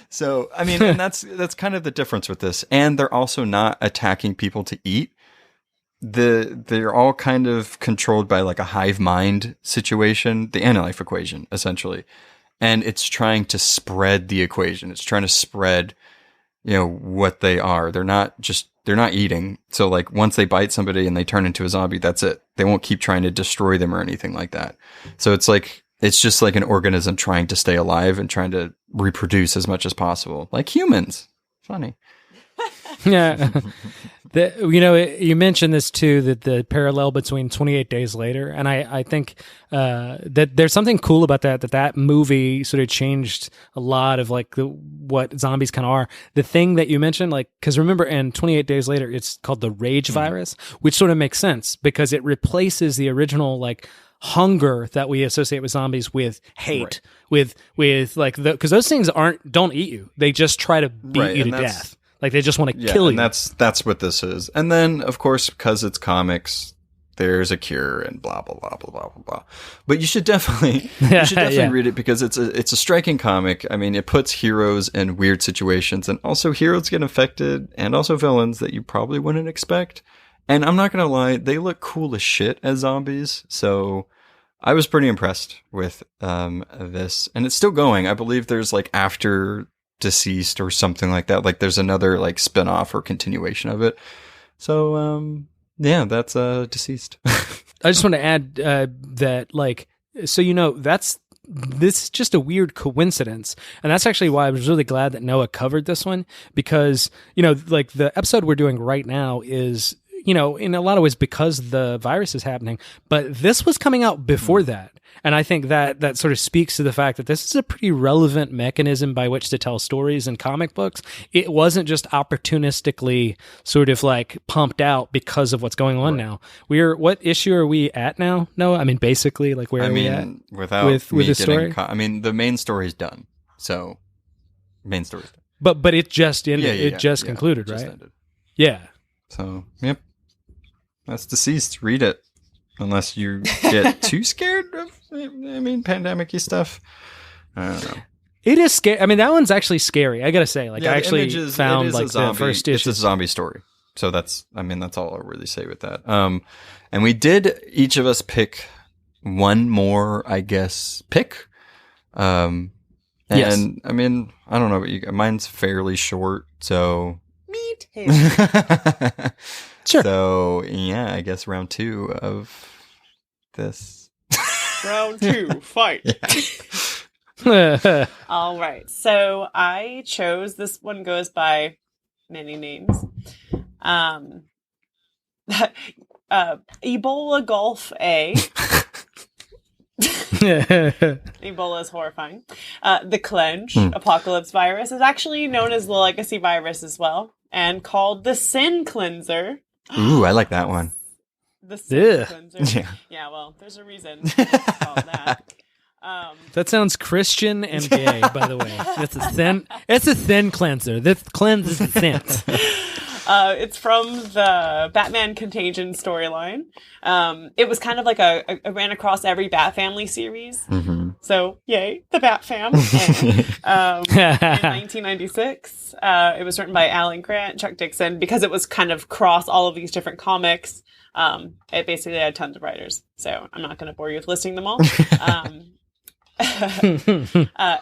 So, I mean, and that's kind of the difference with this. And they're also not attacking people to eat. They're all kind of controlled by like a hive mind situation, the anti-life equation, essentially. And it's trying to spread the equation. It's trying to spread, you know, what they are. They're not eating. So like once they bite somebody and they turn into a zombie, that's it. They won't keep trying to destroy them or anything like that. So it's just like an organism trying to stay alive and trying to reproduce as much as possible. Like humans. Funny. Yeah. You know, you mentioned this too, that the parallel between 28 Days Later, and I think that there's something cool about that movie sort of changed a lot of like what zombies kind of are. The thing that you mentioned, like, because remember in 28 Days Later, it's called the rage virus, which sort of makes sense because it replaces the original like hunger that we associate with zombies with hate, with like because those things don't eat you, they just try to beat you to death. Like they just want to kill you. And that's what this is. And then, of course, because it's comics, there's a cure and blah blah blah blah blah blah blah. But you should definitely read it because it's a striking comic. I mean, it puts heroes in weird situations, and also heroes get infected, and also villains that you probably wouldn't expect. And I'm not gonna lie, they look cool as shit as zombies. So I was pretty impressed with this, and it's still going. I believe there's like after Deceased or something like that. Like there's another like spin-off or continuation of it. So yeah, that's Deceased. I just want to add that like, so you know, this is just a weird coincidence, and that's actually why I was really glad that Noah covered this one, because you know, like the episode we're doing right now is, you know, in a lot of ways because the virus is happening, but this was coming out before that. And I think that sort of speaks to the fact that this is a pretty relevant mechanism by which to tell stories in comic books. It wasn't just opportunistically sort of like pumped out because of what's going on now. What issue are we at now? No, I mean, basically, like where are we at? With the story? I mean, the main story's done. So, main story's done. But it just ended. It just concluded, right? Ended. Yeah. So, yep. That's Deceased. Read it. Unless you get too scared of, I mean, pandemic-y stuff. I don't know. It is scary. I mean, that one's actually scary. I gotta say, like, I actually found like the first issue. It's a zombie story. So that's all I'll really say with that. And we did each of us pick one more, I guess, pick. And And Yes. I mean, I don't know what you got. Mine's fairly short, so Me too. Sure. So yeah, I guess round 2 of this. Round 2, fight. Yeah. All right. So I chose, this one goes by many names. Ebola Gulf A. Ebola is horrifying. The Clench Apocalypse virus is actually known as the Legacy virus as well, and called the Sin Cleanser. Ooh, I like that one. The Sin Cleanser. Yeah. Yeah, well, there's a reason it's called that. That sounds Christian and gay, by the way. It's a thin cleanser. This cleanses the sins. It's from the Batman Contagion storyline. It was kind of like a ran across every Bat Family series. Mm-hmm. So, yay, the Bat Fam. And, in 1996, it was written by Alan Grant, Chuck Dixon, because it was kind of cross all of these different comics. It basically had tons of writers. So, I'm not going to bore you with listing them all.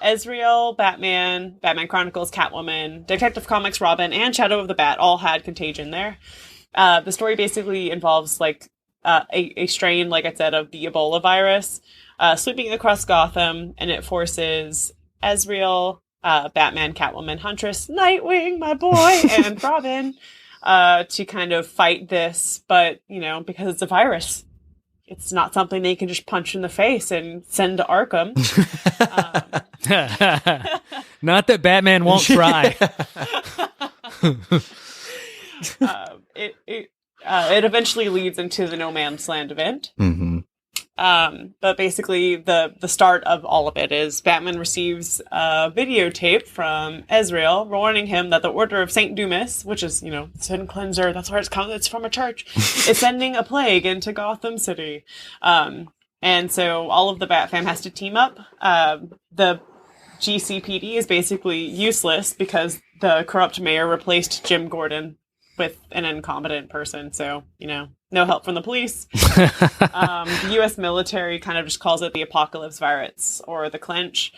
Ezreal, Batman, Batman Chronicles, Catwoman, Detective Comics, Robin, and Shadow of the Bat all had Contagion there. The story basically involves like a strain, like I said, of the Ebola virus sweeping across Gotham, and it forces Ezreal, Batman, Catwoman, Huntress, Nightwing, my boy, and Robin to kind of fight this, but because it's a virus, it's not something they can just punch in the face and send to Arkham. Not that Batman won't try. It eventually leads into the No Man's Land event. Mm-hmm. But basically, the start of all of it is Batman receives a videotape from Ezreal warning him that the Order of St. Dumas, which is, Sin Cleanser, that's where it's from a church, is sending a plague into Gotham City. And so all of the Bat Fam has to team up. The GCPD is basically useless because the corrupt mayor replaced Jim Gordon with an incompetent person. So, no help from the police. The U.S. military kind of just calls it the apocalypse virus or the clench.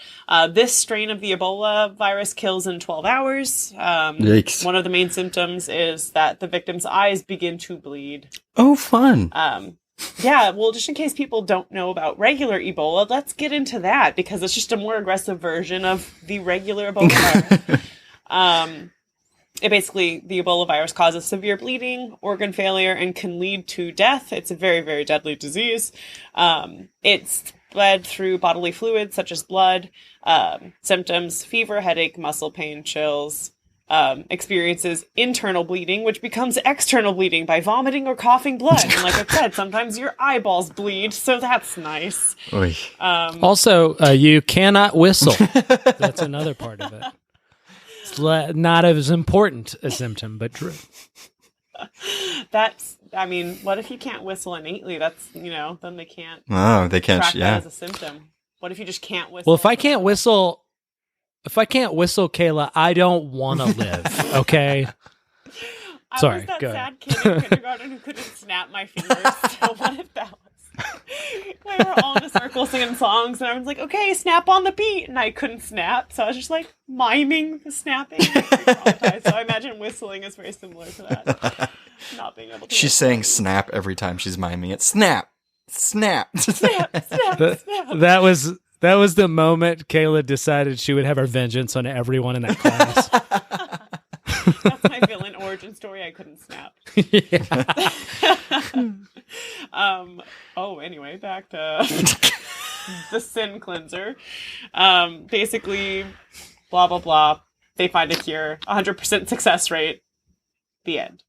This strain of the Ebola virus kills in 12 hours. Yikes. One of the main symptoms is that the victim's eyes begin to bleed. Oh, fun. Yeah, well, just in case people don't know about regular Ebola, let's get into that because it's just a more aggressive version of the regular Ebola virus. The Ebola virus causes severe bleeding, organ failure, and can lead to death. It's a very, very deadly disease. It's spread through bodily fluids such as blood, symptoms, fever, headache, muscle pain, chills, experiences internal bleeding, which becomes external bleeding by vomiting or coughing blood. And like I said, sometimes your eyeballs bleed, so that's nice. Also, you cannot whistle. That's another part of it. Not as important a symptom, but true. What if you can't whistle innately? That's, then they can't. Oh, they can't. Track Yeah. that as a symptom. What if you just can't whistle? Well, if I can't whistle, Kayla, I don't want to live. Okay. Sorry. I was that go sad ahead. kid in kindergarten who couldn't snap my fingers. So what if that was? We were all in a circle singing songs, and everyone's like, "Okay, snap on the beat," and I couldn't snap, so I was just like miming the snapping. So I imagine whistling is very similar to that. Not being able to. She's saying snap every time she's miming it. Snap, snap, snap, snap, snap. That was the moment Kayla decided she would have her vengeance on everyone in that class. That's my villain origin story. I couldn't snap. Anyway, back to the Sin Cleanser. Basically, blah, blah, blah. They find a cure. 100% success rate. The end.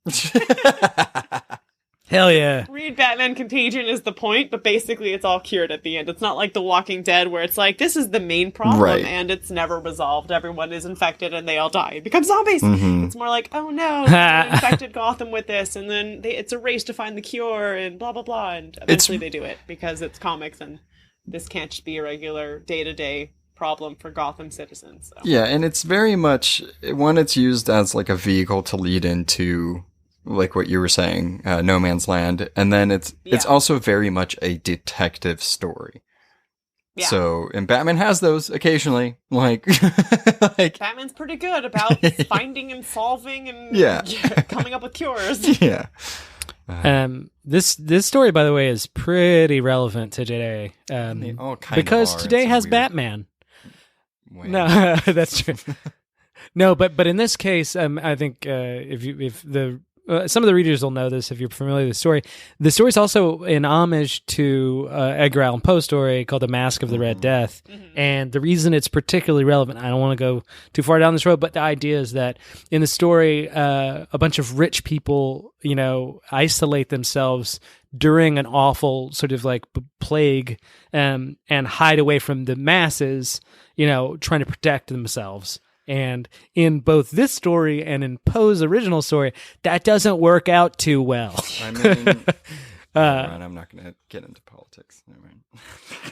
Hell yeah. Read Batman Contagion is the point, but basically it's all cured at the end. It's not like The Walking Dead where it's like, this is the main problem, right, and it's never resolved. Everyone is infected and they all die and become zombies. Mm-hmm. It's more like, oh no, they infected Gotham with this, and then it's a race to find the cure, and blah, blah, blah, and eventually they do it because it's comics, and this can't just be a regular day-to-day problem for Gotham citizens. So. Yeah, and it's very much, when it's used as like a vehicle to lead into, like what you were saying, No Man's Land, and then it's also very much a detective story. Yeah. So, and Batman has those occasionally, like Batman's pretty good about finding and solving and coming up with cures. Yeah. This story, by the way, is pretty relevant to today. Because today has Batman. Way. No, that's true. No, but in this case, I think some of the readers will know this if you're familiar with the story. The story is also an homage to Edgar Allan Poe's story called The Mask of the Red Death. Mm-hmm. And the reason it's particularly relevant, I don't want to go too far down this road, but the idea is that in the story, a bunch of rich people, isolate themselves during an awful sort of like plague and hide away from the masses, trying to protect themselves. And in both this story and in Poe's original story, that doesn't work out too well. I mean, I'm not going to get into politics.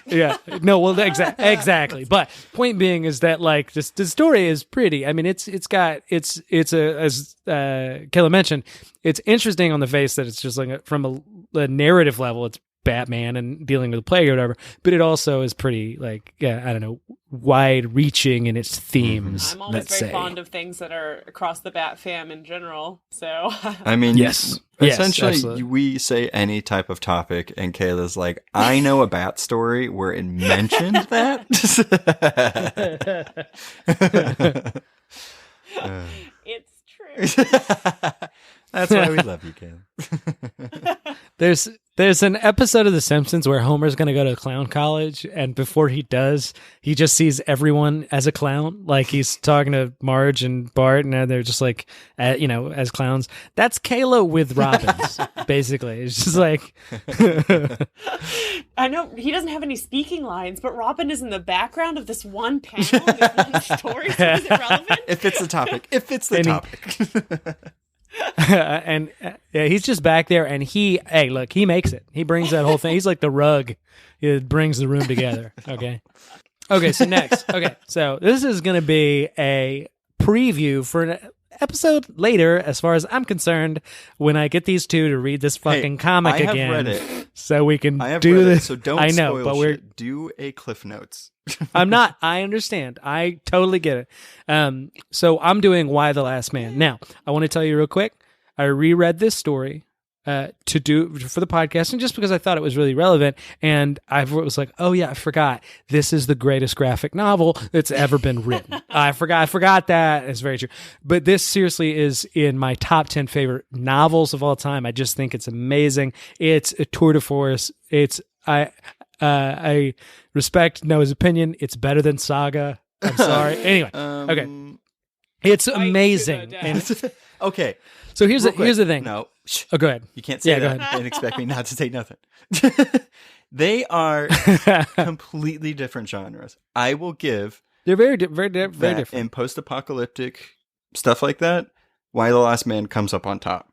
Yeah, no, well, exactly. But point being is that like the story is pretty. I mean, as Kayla mentioned, it's interesting on the face that it's just like from a narrative level, it's Batman and dealing with the plague or whatever, but it also is pretty like wide reaching in its themes. I'm always very fond of things that are across the Bat fam in general. So I mean, yes, essentially we say any type of topic and Kayla's like, I know a Bat story where it mentioned that. It's true. That's why we love you, Kayla. There's an episode of The Simpsons where Homer's going to go to clown college, and before he does, he just sees everyone as a clown. Like he's talking to Marge and Bart, and they're just like, as clowns. That's Kayla with Robbins, basically. It's just like... I know he doesn't have any speaking lines, but Robin is in the background of this one panel, this one story, so is it relevant? It fits the topic. And he's just back there, and he makes it. He brings that whole thing. He's like the rug. It brings the room together. Okay. So next. Okay, so this is going to be a preview for an episode later, as far as I'm concerned, when I get these two to read this fucking comic again. I have read it. So we can do this. So don't spoil shit. Do a Cliff Notes. I'm not. I understand. I totally get it. So I'm doing Why the Last Man. Now, I want to tell you real quick. I reread this story to do for the podcast, and just because I thought it was really relevant, and I was like, oh yeah, I forgot. This is the greatest graphic novel that's ever been written. I forgot that. It's very true. But this seriously is in my top 10 favorite novels of all time. I just think it's amazing. It's a tour de force. I respect Noah's opinion. It's better than Saga. I'm sorry. Anyway, okay. It's amazing. Okay. So here's the thing. No. Oh, go ahead. You can't say that go ahead. and expect me not to say nothing. They are completely different genres. I will give. They're very different. In post-apocalyptic stuff like that, Why the Last Man comes up on top.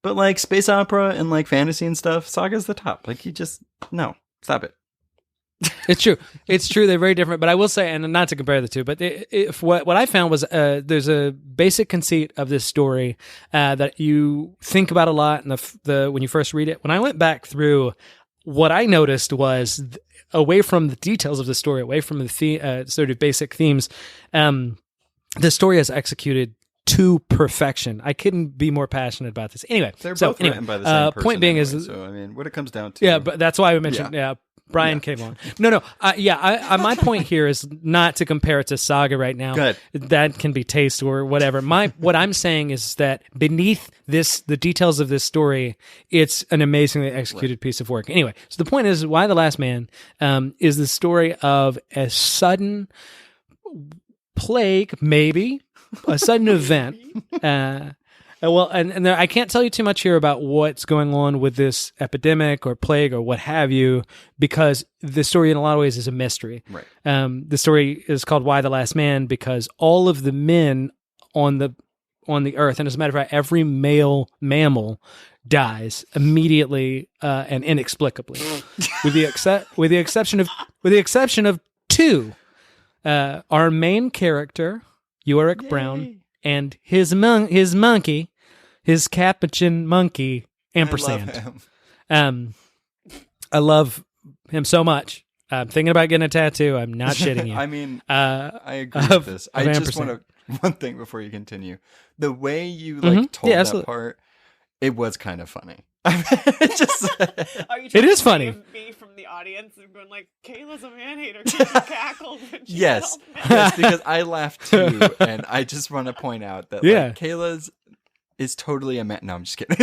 But like space opera and like fantasy and stuff, Saga's the top. Like no, stop it. It's true. They're very different, but I will say, and not to compare the two, but what I found was there's a basic conceit of this story that you think about a lot when you first read it. When I went back through, what I noticed was away from the details of the story, away from the sort of basic themes, the story is executed to perfection. I couldn't be more passionate about this. Anyway, they're both written by the same person. Point being anyway, so I mean, what it comes down to, yeah, but that's why I mentioned, Brian came on. No. My point here is not to compare it to Saga right now. Good. That can be taste or whatever. What I'm saying is that beneath the details of this story, it's an amazingly executed piece of work. Anyway, so the point is, Why the Last Man is the story of a sudden plague, maybe a sudden event. Well, and I can't tell you too much here about what's going on with this epidemic or plague or what have you, because the story in a lot of ways is a mystery. Right. The story is called Why the Last Man because all of the men on the earth, and as a matter of fact, every male mammal dies immediately and inexplicably, with the exception of two. Our main character, Yorick Brown, and his monkey. His capuchin monkey, ampersand. I love him. I love him so much. I'm thinking about getting a tattoo. I'm not shitting you. I mean, I agree with this. I just want to one thing before you continue. The way you like told that part, it was kind of funny. Just, Are you it is funny. Me from the audience and going like, Kayla's a man hater. She cackled. Yes, because I laughed too, and I just want to point out that like, Kayla's is totally a man. No, I'm just kidding.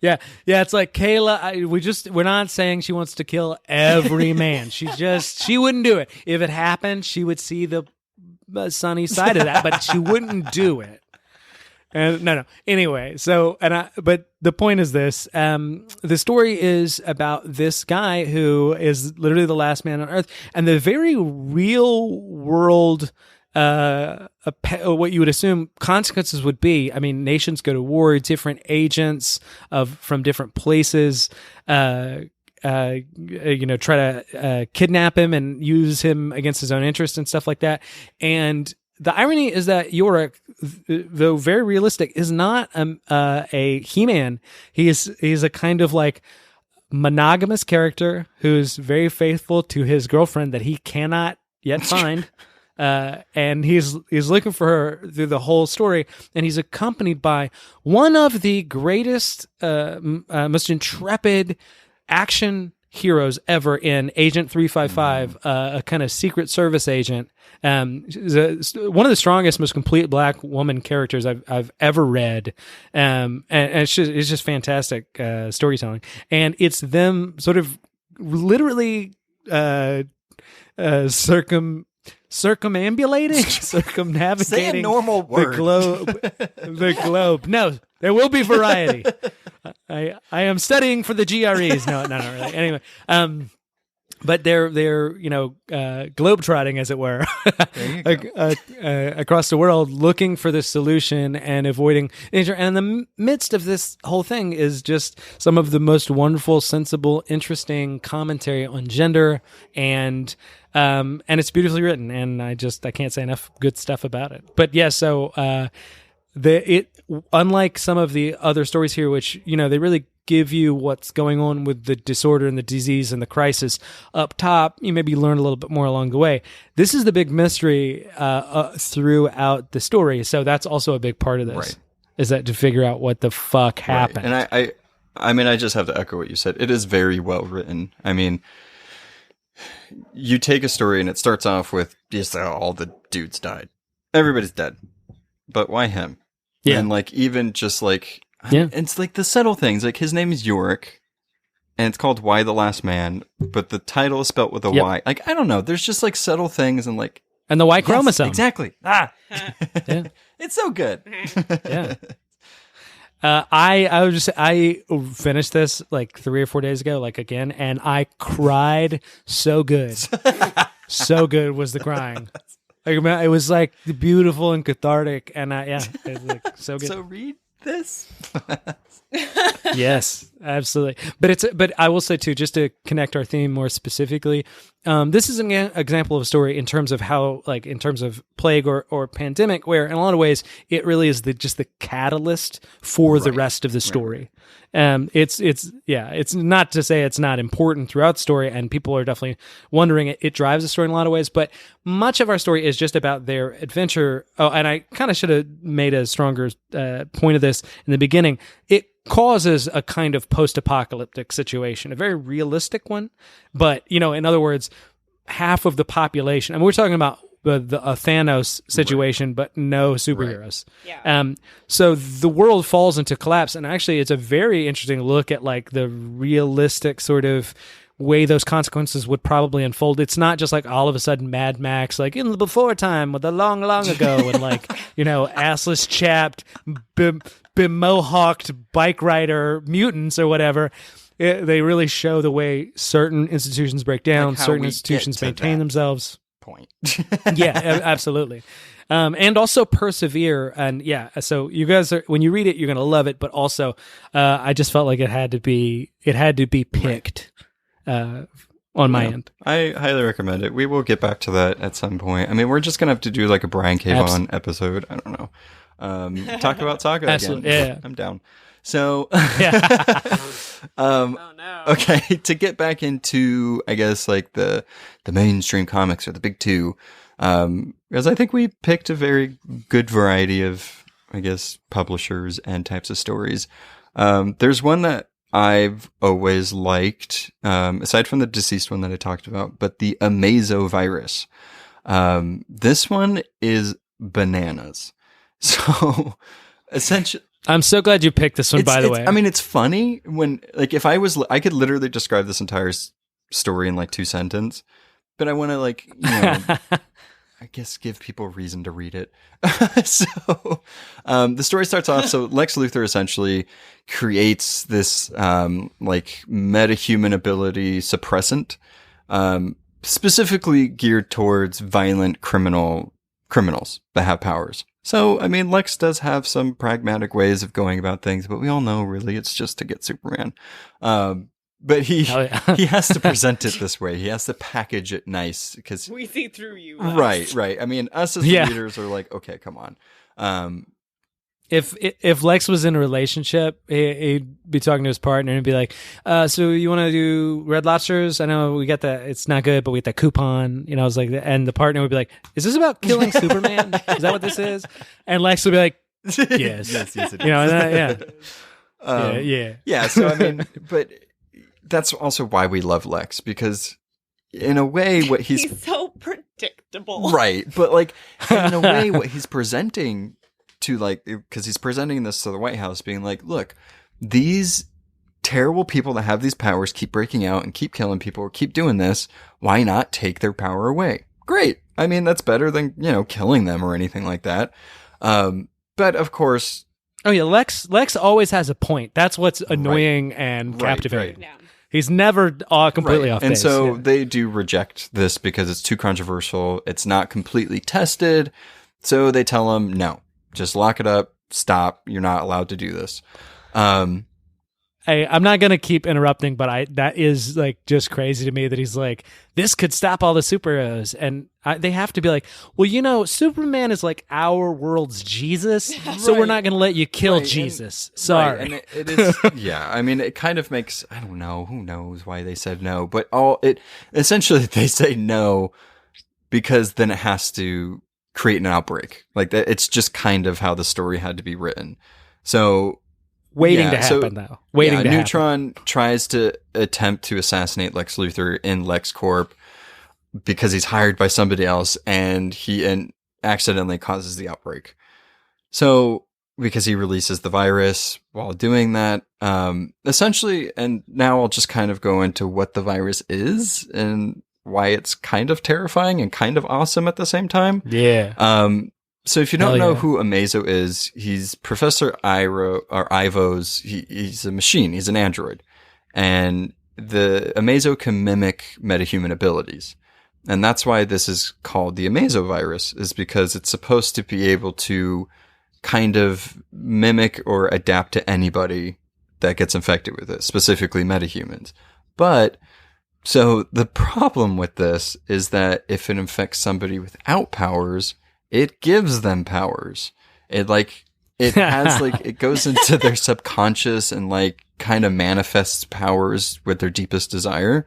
Yeah. It's like Kayla. We're not saying she wants to kill every man. She wouldn't do it. If it happened, she would see the sunny side of that, but she wouldn't do it. And no. Anyway, but the point is this: the story is about this guy who is literally the last man on Earth, and the very real world. What you would assume consequences would be. I mean, nations go to war. Different agents from different places, try to kidnap him and use him against his own interest and stuff like that. And the irony is that Yorick, though very realistic, is not a He-Man. He's a kind of like monogamous character who's very faithful to his girlfriend that he cannot yet find. And he's looking for her through the whole story, and he's accompanied by one of the greatest, most intrepid action heroes ever in Agent 355, a kind of Secret Service agent. One of the strongest, most complete black woman characters I've ever read, and it's just fantastic storytelling, and it's them sort of literally circumnavigating Say a normal word. the globe. No, there will be variety. I am studying for the GREs. No, not really. Anyway, but they're globetrotting, as it were, across the world, looking for this solution and avoiding danger. And in the midst of this whole thing is just some of the most wonderful, sensible, interesting commentary on gender, and it's beautifully written. And I can't say enough good stuff about it. But yeah, so unlike some of the other stories here, which they really give you what's going on with the disorder and the disease and the crisis up top, you maybe learn a little bit more along the way. This is the big mystery throughout the story, so that's also a big part of this, right? Is that to figure out what the fuck happened. Right. And I mean, I just have to echo what you said. It is very well written. I mean, you take a story and it starts off with just all the dudes died, everybody's dead, but why him? Yeah. And like, even just like, it's like the subtle things, like his name is Yorick and it's called Why the Last Man, but the title is spelt with a Y. Like, I don't know, there's just like subtle things and like, and the Y chromosome. Exactly. It's so good. Yeah. I finished this like 3 or 4 days ago, like again, and I cried so good. So good was the crying. Like, it was like beautiful and cathartic, and it was like so good. So read this. Yes, absolutely. But I will say too, just to connect our theme more specifically, this is an example of a story in terms of how, like, in terms of plague or pandemic, where in a lot of ways it really is just the catalyst for the rest of the story. It's not to say it's not important throughout the story, and people are definitely wondering it drives the story in a lot of ways, but much of our story is just about their adventure. Oh, and I kind of should have made a stronger point of this in the beginning. It causes a kind of post-apocalyptic situation, a very realistic one, but in other words, half of the population, and we're talking about a Thanos situation, but no superheroes. Right. Yeah. So the world falls into collapse, and actually it's a very interesting look at like the realistic sort of way those consequences would probably unfold. It's not just like all of a sudden Mad Max, like in the before time with the long, long ago, and like, assless chapped, mohawked bike rider mutants or whatever. They really show the way certain institutions break down, like certain institutions maintain themselves. Point. Yeah, absolutely. And also persevere. And so you guys when you read it, you're going to love it. But also, I just felt like it had to be picked on my end. I highly recommend it. We will get back to that at some point. I mean, we're just going to have to do like a Brian K. Vaughan episode. I don't know. Talk about Saga again. Yeah. I'm down. So, Oh no. okay, to get back into, I guess, like the mainstream comics or the big two, because I think we picked a very good variety of, I guess, publishers and types of stories. There's one that I've always liked, aside from the deceased one that I talked about, but the Amazo virus. This one is bananas. So essentially, I'm so glad you picked this one, by the way. I mean, it's funny when, like, if I was, I could literally describe this entire story in like 2 sentences, but I want to, like, you know, I guess give people a reason to read it. So, the story starts off. So Lex Luthor essentially creates this, like, metahuman ability suppressant, specifically geared towards violent criminals that have powers. So, I mean, Lex does have some pragmatic ways of going about things, but we all know really it's just to get Superman. But he has to present it this way. He has to package it nice because we see through you. Right. I mean, us as the readers are like, okay, come on. If Lex was in a relationship, he'd be talking to his partner and be like, so you want to do Red Lobsters? I know we got that. It's not good, but we get that coupon. You know, I was like, and the partner would be like, is this about killing Superman? Is that what this is? And Lex would be like, yes. yes, it is. You know, and yeah. So, I mean, but that's also why we love Lex, because in a way, what he's so predictable. Right. But, like, in a way, what he's presenting to, like, because he's presenting this to the White House being like, look, these terrible people that have these powers keep breaking out and keep killing people, keep doing this. Why not take their power away? Great. I mean, that's better than, you know, killing them or anything like that. But of course. Oh yeah. Lex always has a point. That's what's annoying and captivating. Yeah. He's never completely off base. And so they do reject this because it's too controversial. It's not completely tested. So they tell him, no, just lock it up. Stop. You're not allowed to do this. Hey, I'm not going to keep interrupting, but that is, like, just crazy to me that he's like, this could stop all the superheroes. And they have to be like, well, you know, Superman is like our world's Jesus, so we're not going to let you kill Jesus. Sorry. And it is, yeah, I mean, it kind of makes, I don't know, who knows why they said no, but essentially they say no because then it has to create an outbreak. Like, it's just kind of how the story had to be written. So, Waiting to happen, though. Waiting to Neutron tries to attempt to assassinate Lex Luthor in LexCorp because he's hired by somebody else, and he accidentally causes the outbreak. So, because he releases the virus while doing that, essentially, and now I'll just kind of go into what the virus is and why it's kind of terrifying and kind of awesome at the same time. Yeah. So if you don't know who Amazo is, he's Professor Ivo's, he's a machine, he's an android. And the Amazo can mimic metahuman abilities. And that's why this is called the Amazo virus, is because it's supposed to be able to kind of mimic or adapt to anybody that gets infected with it, specifically metahumans. But, so the problem with this is that if it infects somebody without powers, it gives them powers. It has it goes into their subconscious and like kind of manifests powers with their deepest desire.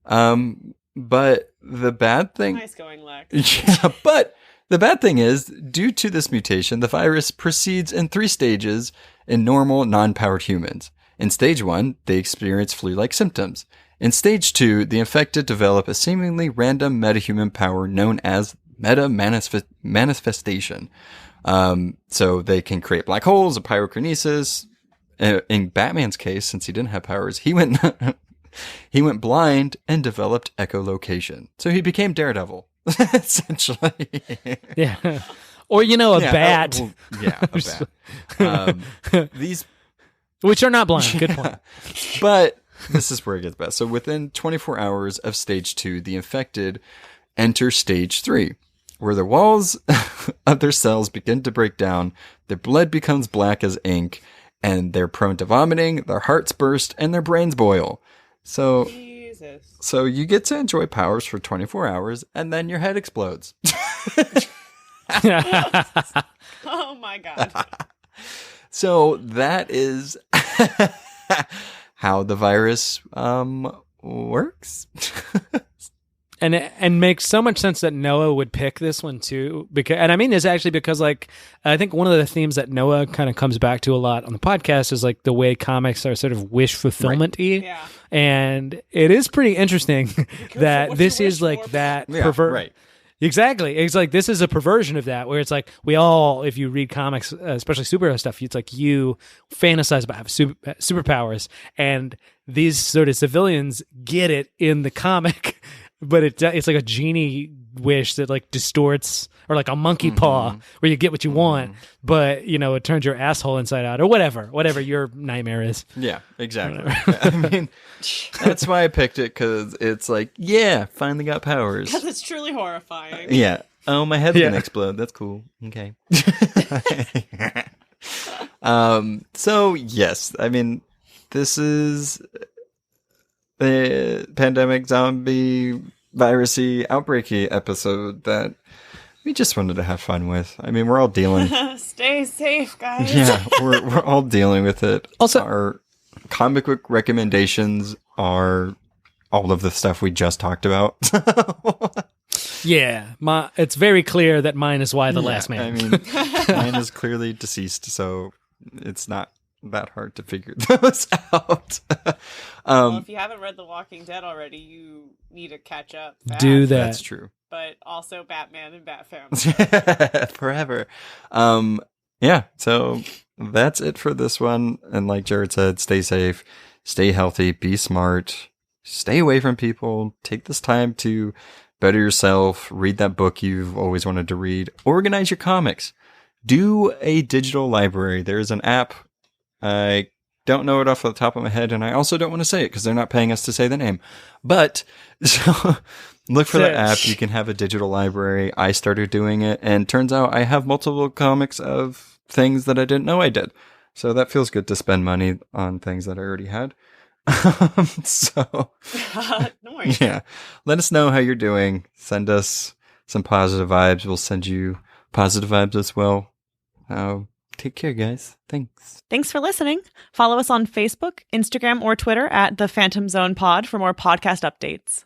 But the bad thing, nice going, Lex. Yeah, but the bad thing is, due to this mutation, the virus proceeds in 3 stages in normal, non-powered humans. In stage 1, they experience flu-like symptoms. In stage 2, the infected develop a seemingly random metahuman power known as manifestation. So they can create black holes, a pyrokinesis. In Batman's case, since he didn't have powers, he went blind and developed echolocation. So he became Daredevil, essentially. Yeah. Or, you know, a bat. A bat. These, which are not blind. Good point. But this is where it gets best. So within 24 hours of stage 2, the infected enter stage 3, where the walls of their cells begin to break down, their blood becomes black as ink, and they're prone to vomiting, their hearts burst, and their brains boil. So, Jesus. So you get to enjoy powers for 24 hours, and then your head explodes. Oh my God. So that is how the virus works. And makes so much sense that Noah would pick this one too, because, and I mean this actually because like I think one of the themes that Noah kind of comes back to a lot on the podcast is like the way comics are sort of wish fulfillment-y, Yeah. and it is pretty interesting that what this you is wish like for, that Yeah, right. Exactly. It's like this is a perversion of that, where it's like we all, if you read comics, especially superhero stuff, it's like you fantasize about having superpowers, and these sort of civilians get it in the comic, but it's like a genie wish that like distorts, or like a monkey paw where you get what you want, but you know it turns your asshole inside out, or whatever your nightmare is. Yeah, exactly. I mean, that's why I picked it, because it's like, yeah, finally got powers. Because it's truly horrifying. Yeah. Oh, my head's gonna explode. That's cool. Okay. So yes, I mean, this is the pandemic zombie virusy outbreaky episode that we just wanted to have fun with. I mean, we're all dealing. Stay safe, guys. Yeah, we're all dealing with it. Also, our comic book recommendations are all of the stuff we just talked about. yeah, it's very clear that mine is Why the Last Man. I mean, mine is clearly deceased, so it's not that hard to figure those out. Well, if you haven't read The Walking Dead already, you need to catch up. Fast. Do that. That's true. But also Batman and Bat Family. Forever. Yeah, so that's it for this one. And like Jared said, stay safe, stay healthy, be smart, stay away from people, take this time to better yourself, read that book you've always wanted to read, organize your comics, do a digital library. There's an app. I don't know it off the top of my head, and I also don't want to say it because they're not paying us to say the name. But so look for that app. You can have a digital library. I started doing it, and turns out I have multiple comics of things that I didn't know I did. So that feels good to spend money on things that I already had. So No worries. yeah, let us know how you're doing. Send us some positive vibes. We'll send you positive vibes as well. Take care, guys. Thanks. Thanks for listening. Follow us on Facebook, Instagram, or Twitter at The Phantom Zone Pod for more podcast updates.